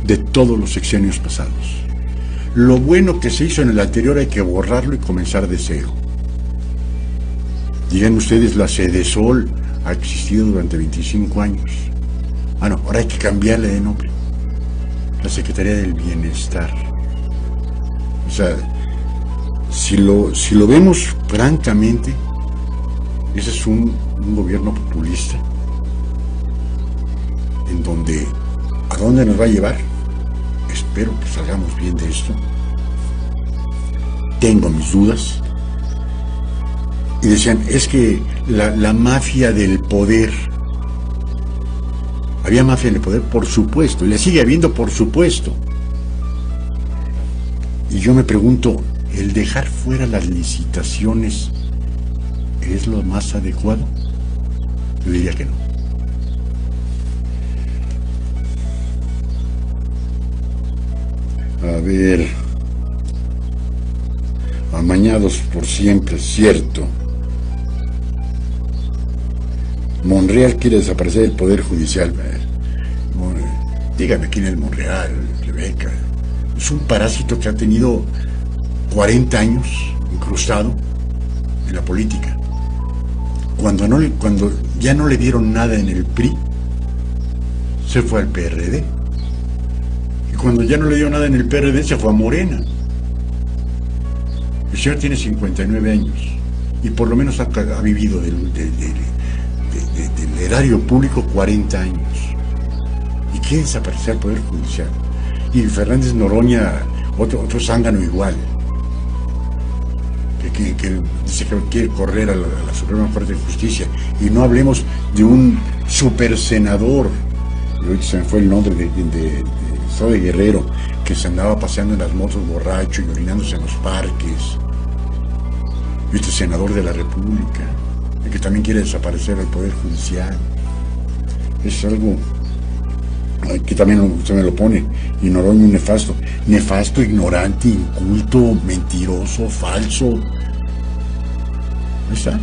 de todos los sexenios pasados. Lo bueno que se hizo en el anterior hay que borrarlo y comenzar de cero. Digan ustedes, la Sedesol ha existido durante 25 años. No, ahora hay que cambiarle de nombre. La Secretaría del Bienestar. O sea, si lo vemos francamente, ese es un gobierno populista, en donde, ¿a dónde nos va a llevar? Espero que salgamos bien de esto. Tengo mis dudas. Y decían, es que la mafia del poder. Había mafia del poder, por supuesto, y le sigue habiendo, por supuesto. Y yo me pregunto, ¿el dejar fuera las licitaciones es lo más adecuado? Yo diría que no. A ver, amañados por siempre, cierto. Monreal quiere desaparecer del Poder Judicial. Dígame quién es Monreal, Rebeca. Es un parásito que ha tenido 40 años incrustado en la política. Cuando ya no le dieron nada en el PRI, se fue al PRD. Y cuando ya no le dio nada en el PRD, se fue a Morena. El señor tiene 59 años y por lo menos ha vivido del erario público 40 años. Y quiere desaparecer el Poder Judicial. Y Fernández Noroña, otro zángano igual, que dice que quiere correr a la Suprema Corte de Justicia. Y no hablemos de un super senador, ahorita se me fue el nombre de Zoe Guerrero, que se andaba paseando en las motos borracho y orinándose en los parques. Y este senador de la República, que también quiere desaparecer el Poder Judicial. Es algo que también usted me lo pone, y Noroña nefasto, ignorante, inculto, mentiroso, falso. Ahí está,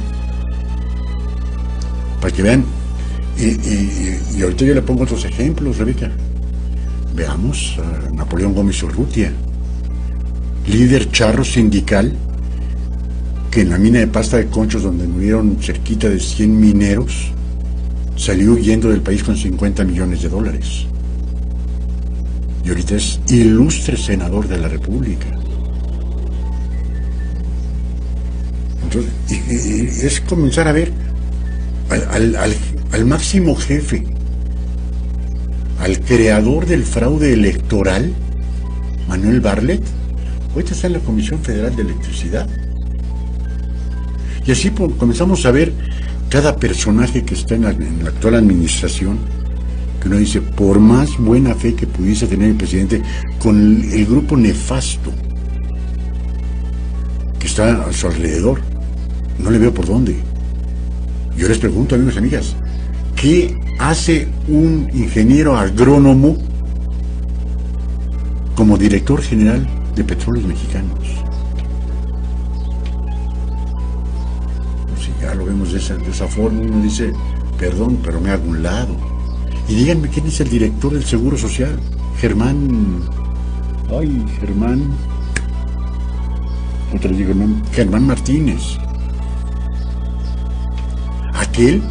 para que vean. Y ahorita yo le pongo otros ejemplos, Rebeca. Veamos a Napoleón Gómez Urrutia, líder charro sindical, que en la mina de Pasta de Conchos, donde murieron cerquita de 100 mineros, salió huyendo del país con $50 millones. Y ahorita es ilustre senador de la República. Entonces, y es comenzar a ver al máximo jefe, al creador del fraude electoral, Manuel Bartlett, ahorita está en la Comisión Federal de Electricidad. Y así comenzamos a ver cada personaje que está en la actual administración, que uno dice, por más buena fe que pudiese tener el presidente, con el grupo nefasto que está a su alrededor, no le veo por dónde. Yo les pregunto, amigos y amigas, ¿qué hace un ingeniero agrónomo como director general de Petróleos Mexicanos? Si ya lo vemos de esa forma, uno dice, perdón, pero me hago un lado. Y díganme quién es el director del Seguro Social. Germán, no te les digo el nombre, Germán Martínez. Aquel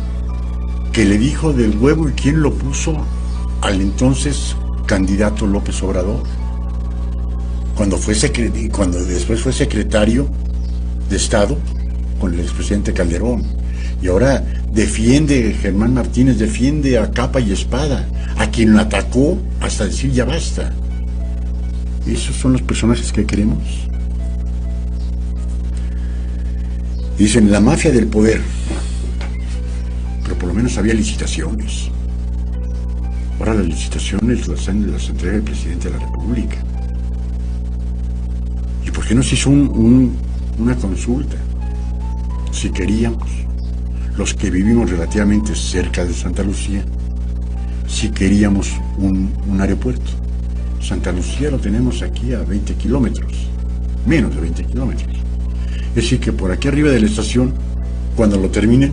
que le dijo del huevo y quién lo puso al entonces candidato López Obrador, cuando después fue secretario de Estado con el expresidente Calderón. Y ahora Germán Martínez defiende a capa y espada a quien lo atacó hasta decir ya basta. ¿Esos son los personajes que queremos? Dicen la mafia del poder, pero por lo menos había licitaciones. Ahora las licitaciones las entrega el presidente de la República. ¿Y por qué no se hizo una consulta? Si queríamos, los que vivimos relativamente cerca de Santa Lucía, si queríamos un aeropuerto. Santa Lucía lo tenemos aquí a 20 kilómetros, menos de 20 kilómetros. Es decir, que por aquí arriba de la estación, cuando lo terminen,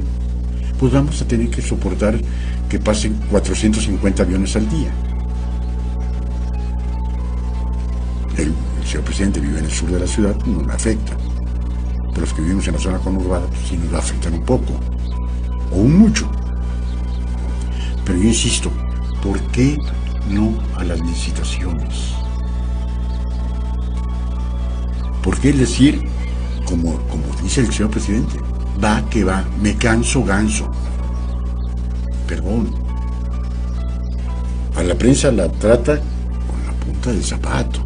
pues vamos a tener que soportar que pasen 450 aviones al día. El señor presidente vive en el sur de la ciudad, no le afecta. Pero los que vivimos en la zona conurbada, pues sí nos va a afectar un poco, o un mucho. Pero yo insisto, ¿por qué no a las licitaciones? ¿Por qué decir, como dice el señor presidente, va que va, me canso ganso? Perdón. A la prensa la trata con la punta del zapato.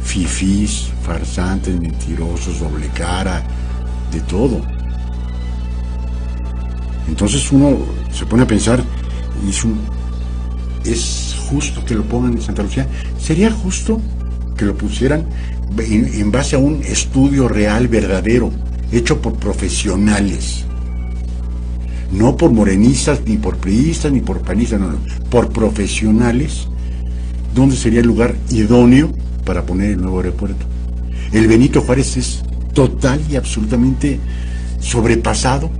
Fifís, farsantes, mentirosos, doble cara, de todo. Entonces uno se pone a pensar, ¿es justo que lo pongan en Santa Lucía? ¿Sería justo que lo pusieran en base a un estudio real, verdadero, hecho por profesionales? No por morenistas, ni por priistas, ni por panistas, no, por profesionales. ¿Dónde sería el lugar idóneo para poner el nuevo aeropuerto? El Benito Juárez es total y absolutamente sobrepasado,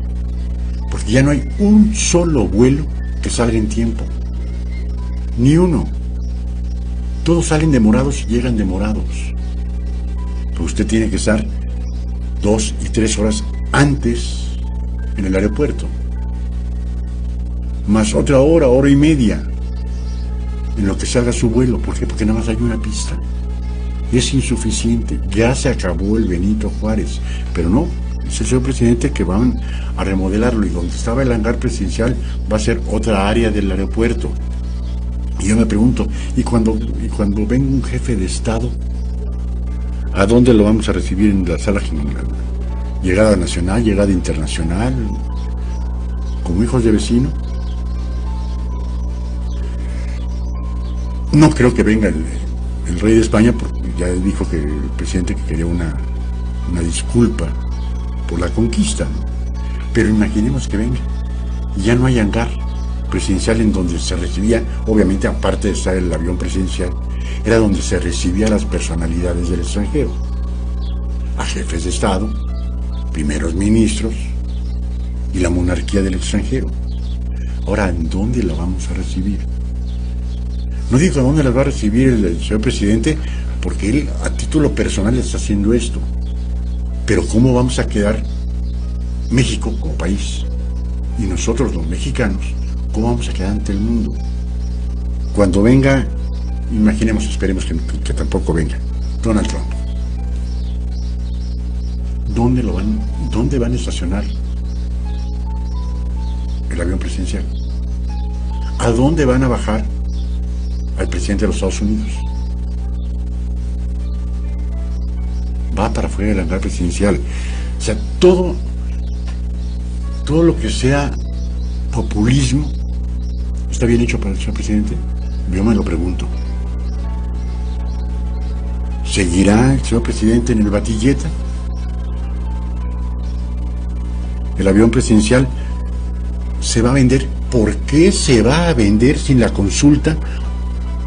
porque ya no hay un solo vuelo que salga en tiempo, ni uno. Todos salen demorados y llegan demorados. Pero usted tiene que estar 2 y 3 horas antes en el aeropuerto, más otra hora y media en lo que salga su vuelo. ¿Por qué? Porque nada más hay una pista. Es insuficiente. Ya se acabó el Benito Juárez, pero no, es el señor presidente que van a remodelarlo, y donde estaba el hangar presidencial va a ser otra área del aeropuerto. Y yo me pregunto, ¿y cuando venga un jefe de Estado, a dónde lo vamos a recibir? ¿En la sala general? ¿Llegada nacional, llegada internacional, como hijos de vecino? No creo que venga el rey de España, porque ya dijo que el presidente que quería una disculpa por la conquista. Pero imaginemos que venga y ya no hay hangar presidencial en donde se recibía, obviamente aparte de estar el avión presidencial, era donde se recibía a las personalidades del extranjero, a jefes de Estado, primeros ministros y la monarquía del extranjero. Ahora, ¿en dónde la vamos a recibir? No digo a dónde las va a recibir el señor presidente, porque él a título personal está haciendo esto. Pero ¿cómo vamos a quedar México como país? Y nosotros los mexicanos, ¿cómo vamos a quedar ante el mundo? Cuando venga, imaginemos, esperemos que tampoco venga Donald Trump. ¿Dónde van a estacionar el avión presidencial? ¿A dónde van a bajar al presidente de los Estados Unidos? Va para afuera del hangar presidencial. O sea, todo todo lo que sea populismo está bien hecho para el señor presidente. Yo me lo pregunto. ¿Seguirá el señor presidente en el Batilleta? El avión presidencial se va a vender. ¿Por qué se va a vender sin la consulta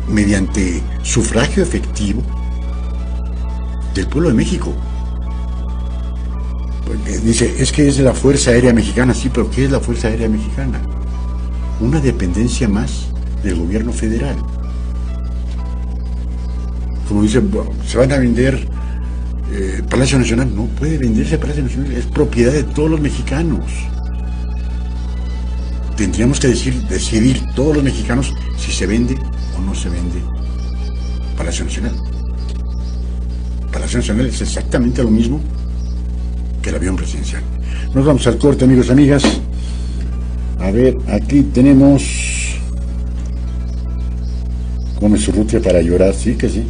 mediante sufragio efectivo del pueblo de México? Porque dice, es que es de la Fuerza Aérea Mexicana. Sí, pero ¿qué es la Fuerza Aérea Mexicana? Una dependencia más del gobierno federal. Como dice, se van a vender Palacio Nacional. No puede venderse Palacio Nacional, es propiedad de todos los mexicanos. Tendríamos que decidir todos los mexicanos si se vende o no se vende Palacio Nacional. Palacio Nacional es exactamente lo mismo que el avión presidencial. Nos vamos al corte, amigos y amigas. A ver, aquí tenemos Come su rutia para llorar, sí que sí.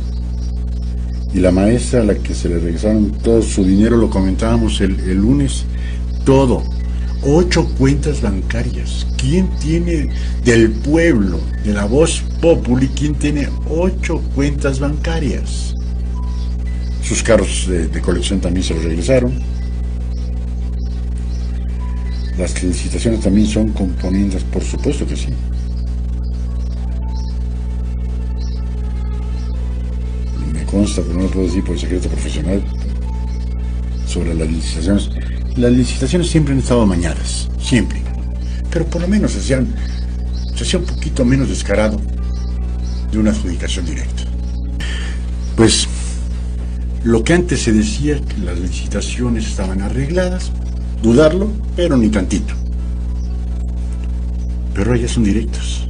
Y la maestra a la que se le regresaron todo su dinero, lo comentábamos el lunes, todo. 8 cuentas bancarias. ¿Quién tiene del pueblo, de la Voz Populi, quién tiene 8 cuentas bancarias? Sus carros de colección también se los regresaron. Las licitaciones también son componidas, por supuesto que sí. Me consta, pero no lo puedo decir por secreto profesional, sobre las licitaciones. Las licitaciones siempre han estado amañadas, siempre. Pero por lo menos se hacía un poquito menos descarado de una adjudicación directa. Pues, lo que antes se decía que las licitaciones estaban arregladas, dudarlo, pero ni tantito. Pero ellas son directas.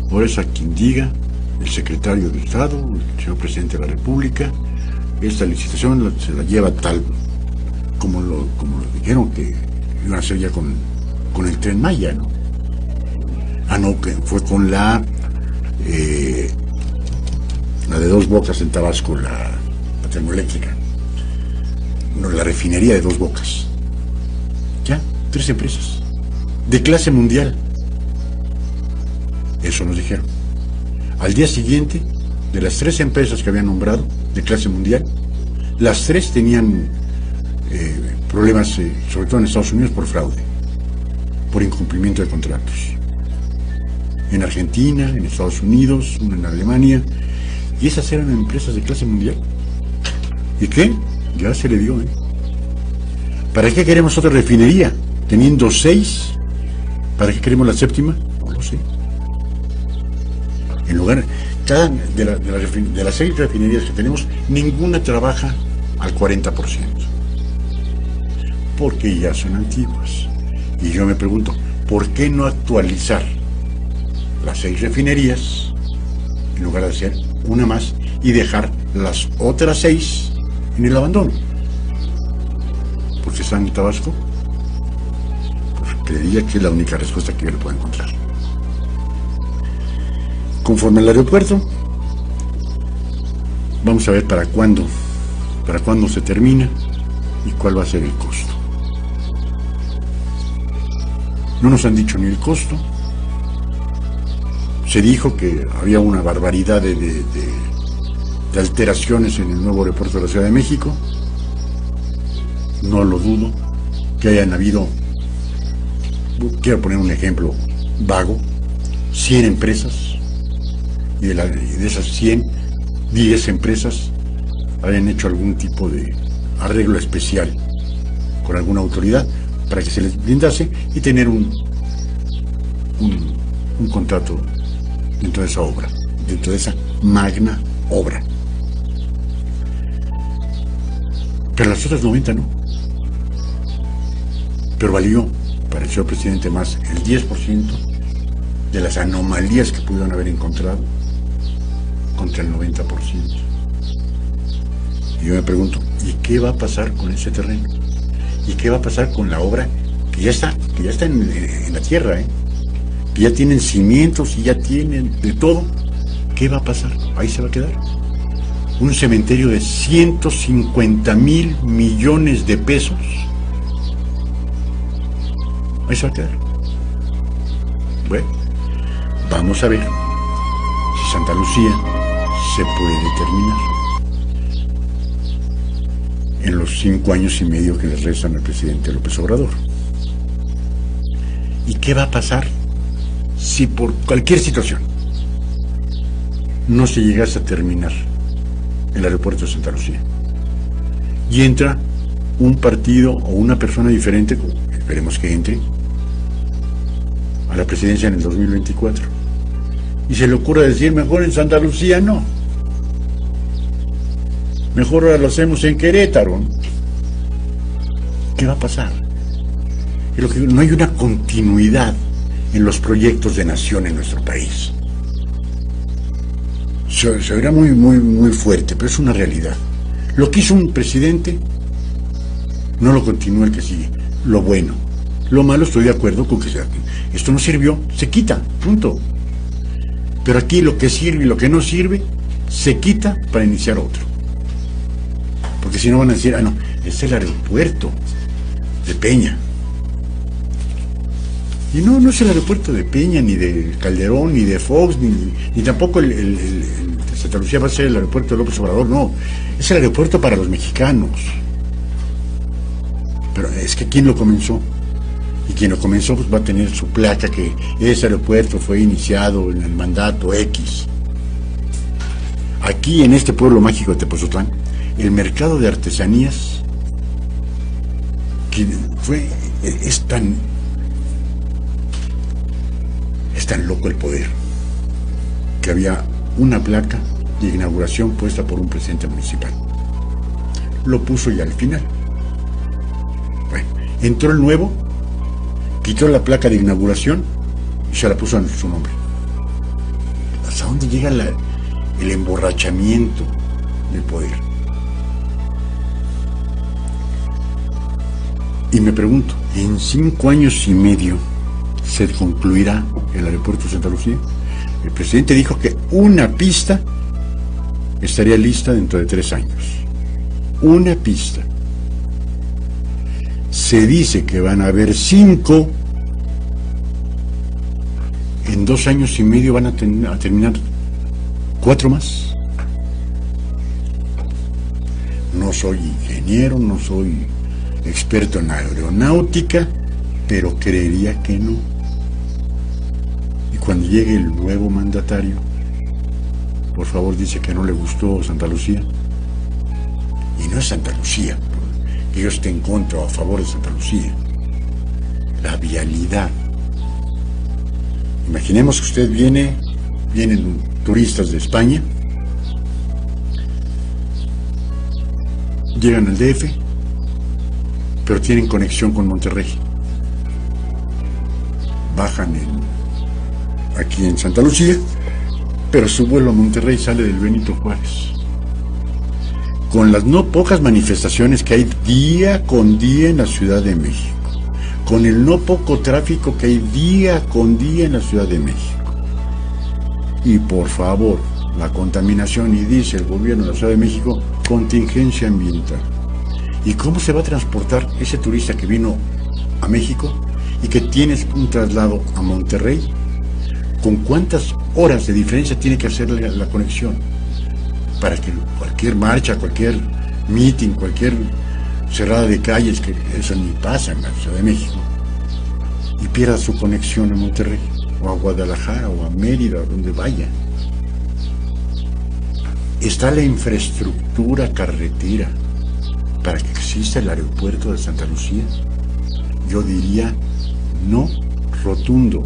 Por eso a quien diga, el secretario de Estado, el señor presidente de la República, esta licitación se la lleva tal, como lo dijeron que iban a hacer ya con el Tren Maya, ¿no? No, que fue con la de Dos Bocas en Tabasco, la termoeléctrica. No, la refinería de Dos Bocas. Ya, 3 empresas de clase mundial. Eso nos dijeron. Al día siguiente, de las 3 empresas que habían nombrado de clase mundial, las 3 tenían problemas, sobre todo en Estados Unidos, por fraude, por incumplimiento de contratos. En Argentina, en Estados Unidos, una en Alemania, y esas eran empresas de clase mundial. ¿Y qué? Ya se le dio, ¿eh? ¿Para qué queremos otra refinería? Teniendo 6, ¿para qué queremos la 7ª? No lo sé. En lugar, cada de las 6 refinerías que tenemos, ninguna trabaja al 40%. Porque ya son antiguas. Y yo me pregunto, ¿por qué no actualizar las 6 refinerías en lugar de hacer una más y dejar las otras 6 en el abandono? ¿Porque están en Tabasco? Pues creería que es la única respuesta que yo le puedo encontrar. Conforme al aeropuerto, vamos a ver para cuándo se termina y cuál va a ser el costo. No nos han dicho ni el costo. Se dijo que había una barbaridad de alteraciones en el nuevo aeropuerto de la Ciudad de México. No lo dudo, que hayan habido, quiero poner un ejemplo vago, 100 empresas, y de esas 100, 10 empresas hayan hecho algún tipo de arreglo especial con alguna autoridad para que se les brindase y tener un contrato dentro de esa obra, dentro de esa magna obra. Pero las otras 90 no. Pero valió para el señor presidente más el 10% de las anomalías que pudieron haber encontrado contra el 90%. Y yo me pregunto, ¿y qué va a pasar con ese terreno? ¿Y qué va a pasar con la obra que ya está en la tierra, que ya tienen cimientos y ya tienen de todo? ¿Qué va a pasar? Ahí se va a quedar. Un cementerio de 150,000 millones de pesos Ahí se va a quedar. Bueno, vamos a ver si Santa Lucía se puede terminar en los 5 años y medio que le restan al presidente López Obrador. ¿Y qué va a pasar si por cualquier situación no se llegase a terminar el aeropuerto de Santa Lucía y entra un partido o una persona diferente, esperemos que entre, a la presidencia en el 2024, y se le ocurra decir, mejor en Santa Lucía no, mejor ahora lo hacemos en Querétaro? ¿Qué va a pasar? No hay una continuidad en los proyectos de nación en nuestro país. Se verá muy fuerte, pero es una realidad. Lo que hizo un presidente no lo continúa el que sigue. Lo bueno. Lo malo, estoy de acuerdo con que esto no sirvió, se quita, punto. Pero aquí lo que sirve y lo que no sirve se quita para iniciar otro. Porque si no van a decir, no, es el aeropuerto de Peña. Y no es el aeropuerto de Peña, ni de Calderón, ni de Fox, ni tampoco el de Santa Lucía va a ser el aeropuerto de López Obrador, no. Es el aeropuerto para los mexicanos. Pero es que ¿quién lo comenzó? Y quien lo comenzó pues va a tener su placa que ese aeropuerto fue iniciado en el mandato X. Aquí en este pueblo mágico de Tepoztlán, el mercado de artesanías que es tan loco el poder que había una placa de inauguración puesta por un presidente municipal. Lo puso ya al final. Bueno, entró el nuevo, quitó la placa de inauguración y se la puso a su nombre. ¿Hasta dónde llega el emborrachamiento del poder? Y me pregunto, ¿en 5 años y medio se concluirá el aeropuerto de Santa Lucía? El presidente dijo que una pista estaría lista dentro de 3 años. Una pista. Se dice que van a haber 5. En 2 años y medio van a terminar 4 más. No soy ingeniero, no soy experto en aeronáutica, pero creería que no. Y cuando llegue el nuevo mandatario, por favor, dice que no le gustó Santa Lucía. Y no es Santa Lucía, que yo esté en contra o a favor de Santa Lucía. La vialidad. Imaginemos que usted vienen turistas de España, llegan al DF, pero tienen conexión con Monterrey. Bajan aquí en Santa Lucía, pero su vuelo a Monterrey sale del Benito Juárez. Con las no pocas manifestaciones que hay día con día en la Ciudad de México, con el no poco tráfico que hay día con día en la Ciudad de México. Y por favor, la contaminación, y dice el gobierno de la Ciudad de México, contingencia ambiental. ¿Y cómo se va a transportar ese turista que vino a México y que tiene un traslado a Monterrey? ¿Con cuántas horas de diferencia tiene que hacer la conexión? Para que cualquier marcha, cualquier meeting, cualquier cerrada de calles, que eso ni pasa en la Ciudad de México, y pierda su conexión a Monterrey, o a Guadalajara, o a Mérida, o donde vaya. ¿Está la infraestructura carretera para que exista el aeropuerto de Santa Lucía? Yo diría no rotundo.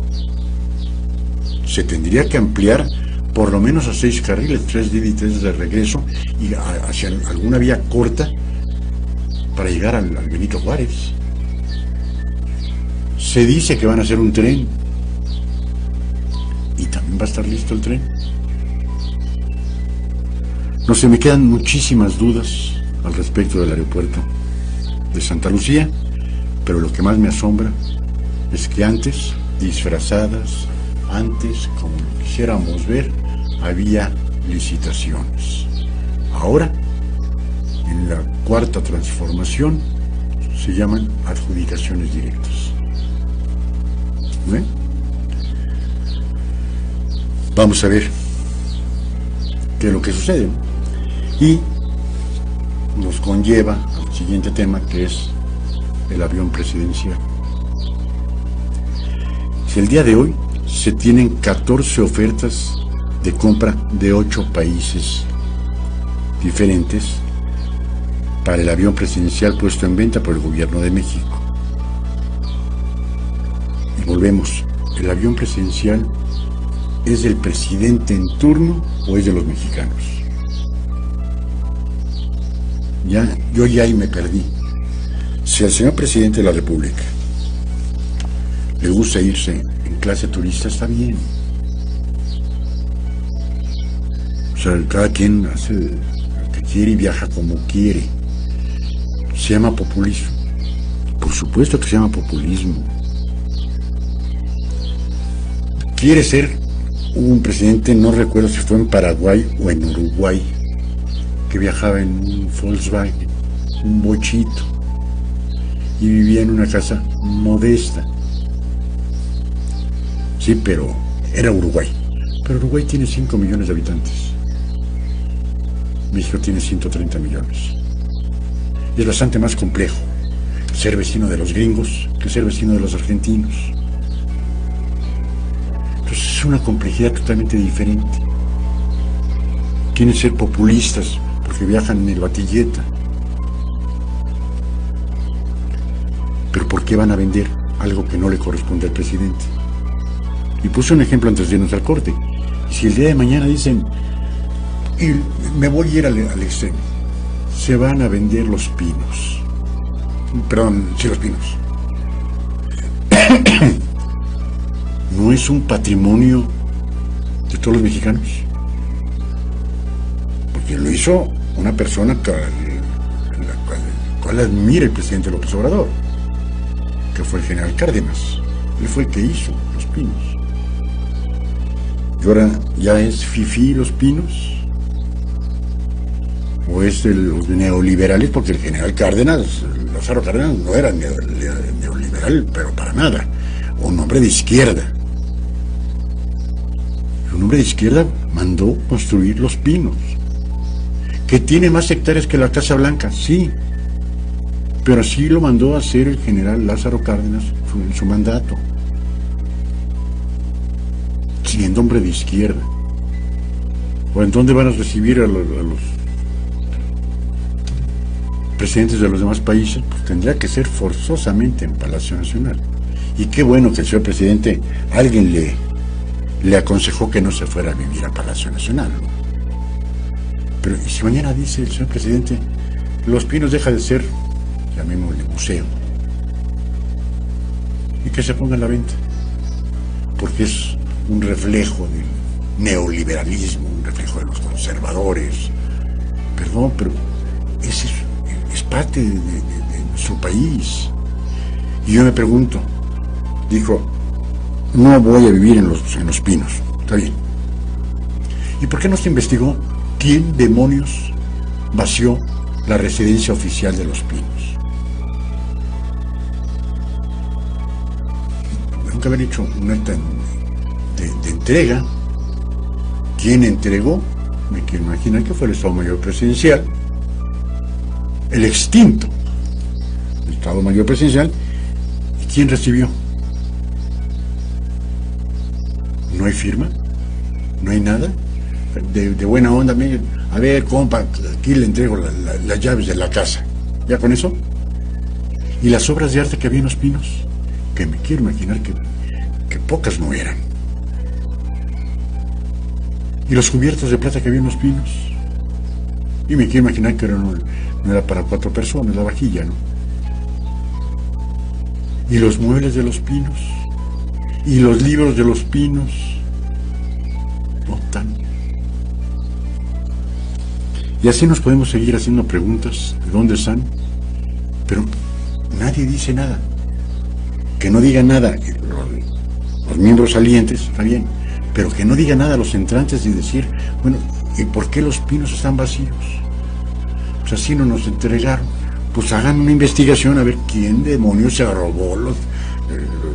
Se tendría que ampliar por lo menos a 6 carriles, 3 de ida y 3 de regreso, y hacia alguna vía corta para llegar al Benito Juárez. Se dice que van a hacer un tren, y también va a estar listo el tren. No sé, me quedan muchísimas dudas al respecto del aeropuerto de Santa Lucía, pero lo que más me asombra es que antes, disfrazadas, antes, como lo quisiéramos ver, había licitaciones. Ahora, en la cuarta transformación, se llaman adjudicaciones directas. ¿eh? Vamos a ver qué es lo que sucede, ¿no? Y nos conlleva al siguiente tema, que es el avión presidencial. Si el día de hoy se tienen 14 ofertas de compra de 8 países diferentes para el avión presidencial puesto en venta por el gobierno de México. Y volvemos, ¿el avión presidencial es del presidente en turno o es de los mexicanos? Yo ya ahí me perdí. Si al señor presidente de la República le gusta irse en clase turista, está bien. O sea, cada quien hace lo que quiere y viaja como quiere. ¿Se llama populismo? Por supuesto que se llama populismo. Quiere ser un presidente, no recuerdo si fue en Paraguay o en Uruguay, que viajaba en un Volkswagen, un bochito, y vivía en una casa modesta. Sí, pero era Uruguay. Pero Uruguay tiene 5 millones de habitantes. México tiene 130 millones. Es bastante más complejo ser vecino de los gringos que ser vecino de los argentinos. Entonces es una complejidad totalmente diferente. Quieren ser populistas porque viajan en el Batilleta. Pero ¿por qué van a vender algo que no le corresponde al presidente? Y puse un ejemplo antes de irnos al corte. Y si el día de mañana dicen, y me voy a ir al extremo, se van a vender los pinos. Perdón, sí, los pinos. ¿No es un patrimonio de todos los mexicanos? Porque lo hizo una persona la cual admira el presidente López Obrador, que fue el general Cárdenas. Él fue el que hizo los pinos. ¿Y ahora ya es fifí los pinos? ¿O es de los neoliberales? Porque el general Cárdenas, Lázaro Cárdenas, no era neoliberal, pero para nada. Un hombre de izquierda. Un hombre de izquierda mandó construir los pinos. ¿Que tiene más hectáreas que la Casa Blanca? Sí. Pero así lo mandó a hacer el general Lázaro Cárdenas en su mandato, siendo hombre de izquierda. ¿O en dónde van a recibir a los presidentes de los demás países? Pues tendría que ser forzosamente en Palacio Nacional. Y qué bueno que el señor presidente, alguien le aconsejó que no se fuera a vivir a Palacio Nacional, ¿no? Pero ¿y si mañana dice el señor presidente, Los Pinos deja de ser, llamémosle, museo, y que se ponga en la venta? Porque es un reflejo del neoliberalismo, un reflejo de los conservadores. Perdón, pero ese es parte de nuestro país. Y yo me pregunto, dijo, no voy a vivir en los Pinos. Está bien. ¿Y por qué no se investigó quién demonios vació la residencia oficial de Los Pinos? Nunca haber hecho un acta de entrega. ¿Quién entregó? Me quiero imaginar que fue el Estado Mayor Presidencial, el extinto Estado Mayor Presidencial. ¿Y quién recibió? ¿No hay firma? ¿No hay nada? De buena onda, a ver, compa, aquí le entrego las llaves de la casa. ¿Ya con eso? ¿Y las obras de arte que había en Los Pinos? Que me quiero imaginar que pocas no eran. ¿Y los cubiertos de plata que había en Los Pinos? Y me quiero imaginar que no era para 4 personas la vajilla, ¿no? ¿Y los muebles de Los Pinos? ¿Y los libros de Los Pinos? No tan. Y así nos podemos seguir haciendo preguntas de dónde están, pero nadie dice nada. Que no diga nada los miembros salientes, está bien, pero que no diga nada los entrantes y decir, bueno, ¿y por qué Los Pinos están vacíos? Pues así no nos entregaron. Pues hagan una investigación a ver quién demonios se robó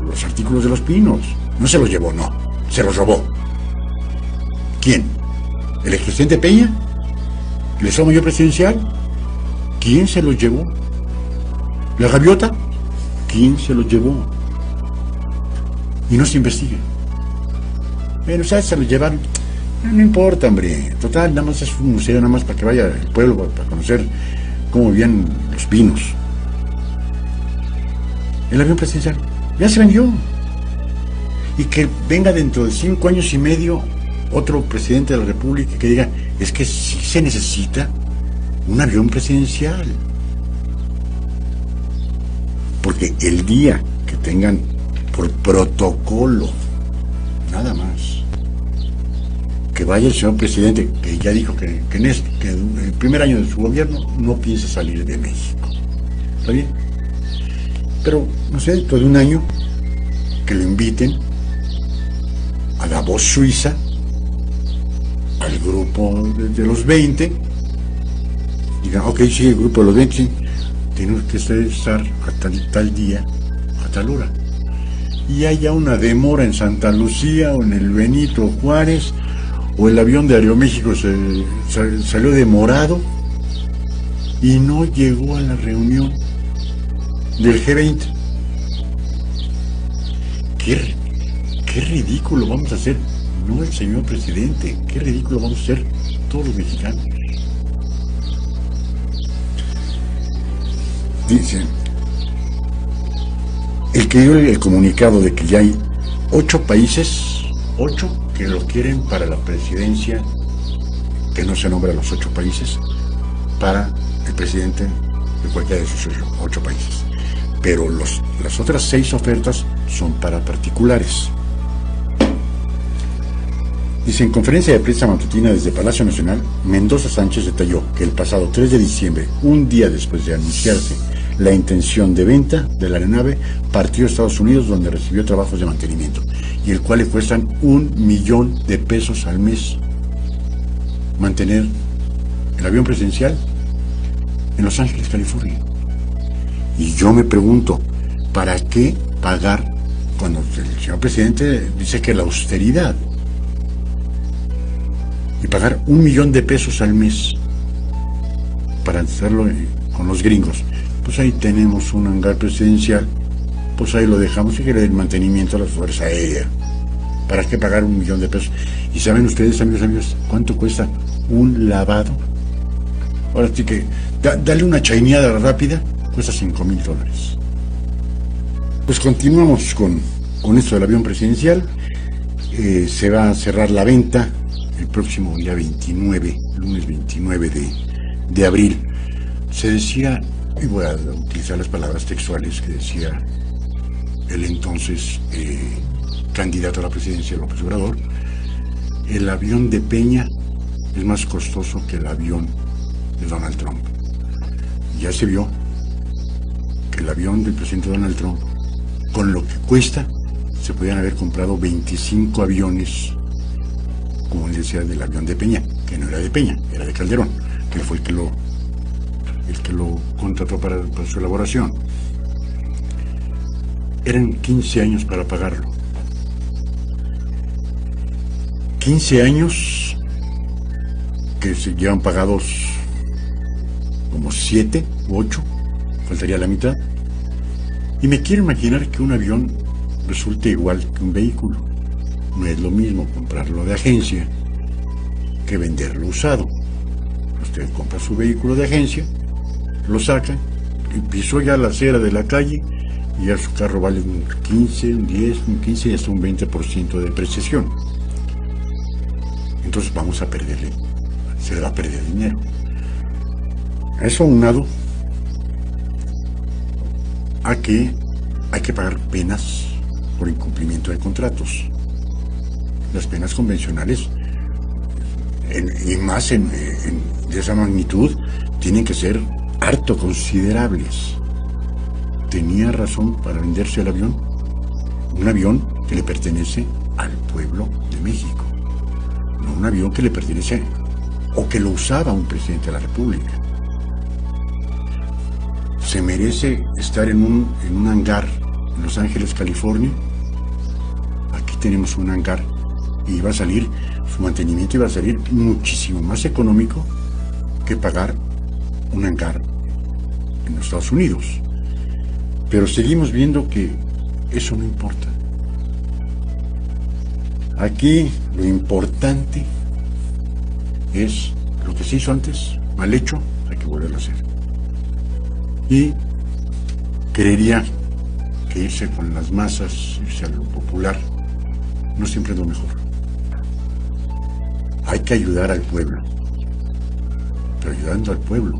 los artículos de Los Pinos. No se los llevó, no, se los robó. ¿Quién? ¿El expresidente Peña? ¿El Estado Mayor Presidencial? ¿Quién se los llevó? ¿La gaviota? ¿Quién se los llevó? Y no se investiga. Bueno, o sea, se los llevaron. No importa, hombre. Total, nada más es un museo, nada más para que vaya el pueblo, para conocer cómo vivían Los Pinos. El avión presidencial ya se vendió. Y que venga dentro de 5 años y medio otro presidente de la República que diga, es que sí se necesita un avión presidencial. Porque el día que tengan por protocolo, nada más, que vaya el señor presidente, que ya dijo que en el primer año de su gobierno no piensa salir de México. ¿Está bien? Pero, no sé, dentro de un año, que lo inviten a Davos, Suiza, al grupo de los 20, digan, ok, sí, el grupo de los 20, sí, tenemos que estar a tal día, a tal hora. Y haya una demora en Santa Lucía o en el Benito Juárez, o el avión de Aeroméxico salió demorado y no llegó a la reunión del G20. Qué ridículo vamos a hacer, no el señor presidente, qué ridículo vamos a hacer todos los mexicanos. Dice, el que dio el comunicado de que ya hay 8 países, 8 que lo quieren para la presidencia, que no se nombra a los 8 países, para el presidente de cualquiera de esos 8 países. Pero las otras 6 ofertas son para particulares. Dice, en conferencia de prensa matutina desde Palacio Nacional, Mendoza Sánchez detalló que el pasado 3 de diciembre, un día después de anunciarse la intención de venta de la aeronave, partió a Estados Unidos, donde recibió trabajos de mantenimiento, y el cual le cuestan $1,000,000 al mes mantener el avión presidencial en Los Ángeles, California. Y yo me pregunto, ¿para qué pagar cuando el señor presidente dice que la austeridad? Y pagar $1,000,000 al mes para hacerlo con los gringos. Pues ahí tenemos un hangar presidencial, pues ahí lo dejamos y que le den mantenimiento a la Fuerza Aérea. ¿Para qué pagar $1,000,000? ¿Y saben ustedes, amigos, cuánto cuesta un lavado? Ahora sí que dale una chaineada rápida, cuesta $5,000. Pues continuamos con esto del avión presidencial. Se va a cerrar la venta el próximo día 29, lunes 29 de abril. Se decía, y voy a utilizar las palabras textuales que decía el entonces candidato a la presidencia, López Obrador, el avión de Peña es más costoso que el avión de Donald Trump. Ya se vio que el avión del presidente Donald Trump, con lo que cuesta, se podían haber comprado 25 aviones, como él decía, del avión de Peña, que no era de Peña, era de Calderón, que fue el que lo contrató para su elaboración. Eran 15 años para pagarlo. 15 años que se llevan pagados como 7 u 8, faltaría la mitad. Y me quiero imaginar que un avión resulte igual que un vehículo. No es lo mismo comprarlo de agencia que venderlo usado. Usted compra su vehículo de agencia, lo saca, y pisó ya la acera de la calle y ya su carro vale un 15, un 10, un 15 y hasta un 20% de depreciación. Entonces vamos a perderle, se le va a perder dinero. A eso aunado a que hay que pagar penas por incumplimiento de contratos. Las penas convencionales, y más de esa magnitud, tienen que ser harto considerables. ¿Tenía razón para venderse el avión? Un avión que le pertenece al pueblo de México, no un avión que le pertenece o que lo usaba un presidente de la República. ¿Se merece estar en un hangar en Los Ángeles, California. Aquí tenemos un hangar y va a salir, su mantenimiento iba a salir muchísimo más económico que pagar un hangar en los Estados Unidos. Pero seguimos viendo que eso no importa. Aquí lo importante es lo que se hizo antes, mal hecho, hay que volverlo a hacer. Y creería que irse con las masas, irse a lo popular, no siempre es lo mejor. Hay que ayudar al pueblo, pero ayudando al pueblo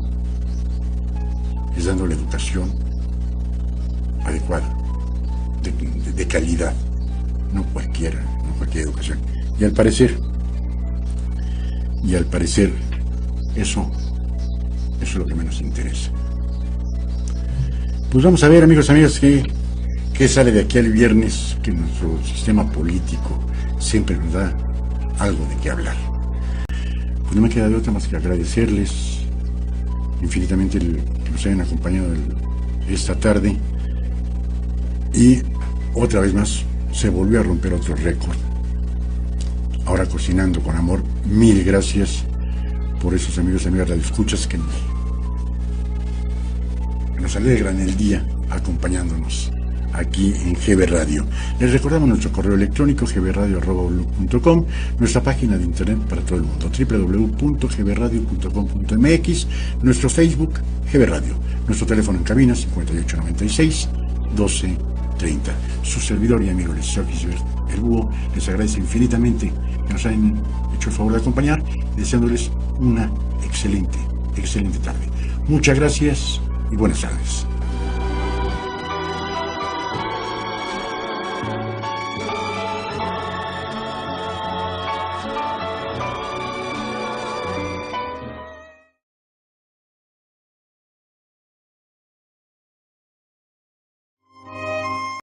es dándole educación adecuada, de calidad, no cualquier educación. Y al parecer, eso es lo que menos interesa. Pues vamos a ver, amigos y amigas, qué sale de aquí al viernes, que nuestro sistema político siempre nos da algo de qué hablar. Pues no me queda de otra más que agradecerles infinitamente que nos hayan acompañado esta tarde. Y otra vez más se volvió a romper otro récord. Ahora cocinando con amor. Mil gracias por esos amigos y amigas radioescuchas que nos alegran el día acompañándonos aquí en GB Radio. Les recordamos nuestro correo electrónico gbradio@outlook.com, nuestra página de internet para todo el mundo www.gbradio.com.mx, nuestro Facebook GB Radio, nuestro teléfono en cabina 5896-1230. Su servidor y amigo el Búho les agradece infinitamente que nos hayan hecho el favor de acompañar y deseándoles una excelente tarde. Muchas gracias y buenas tardes.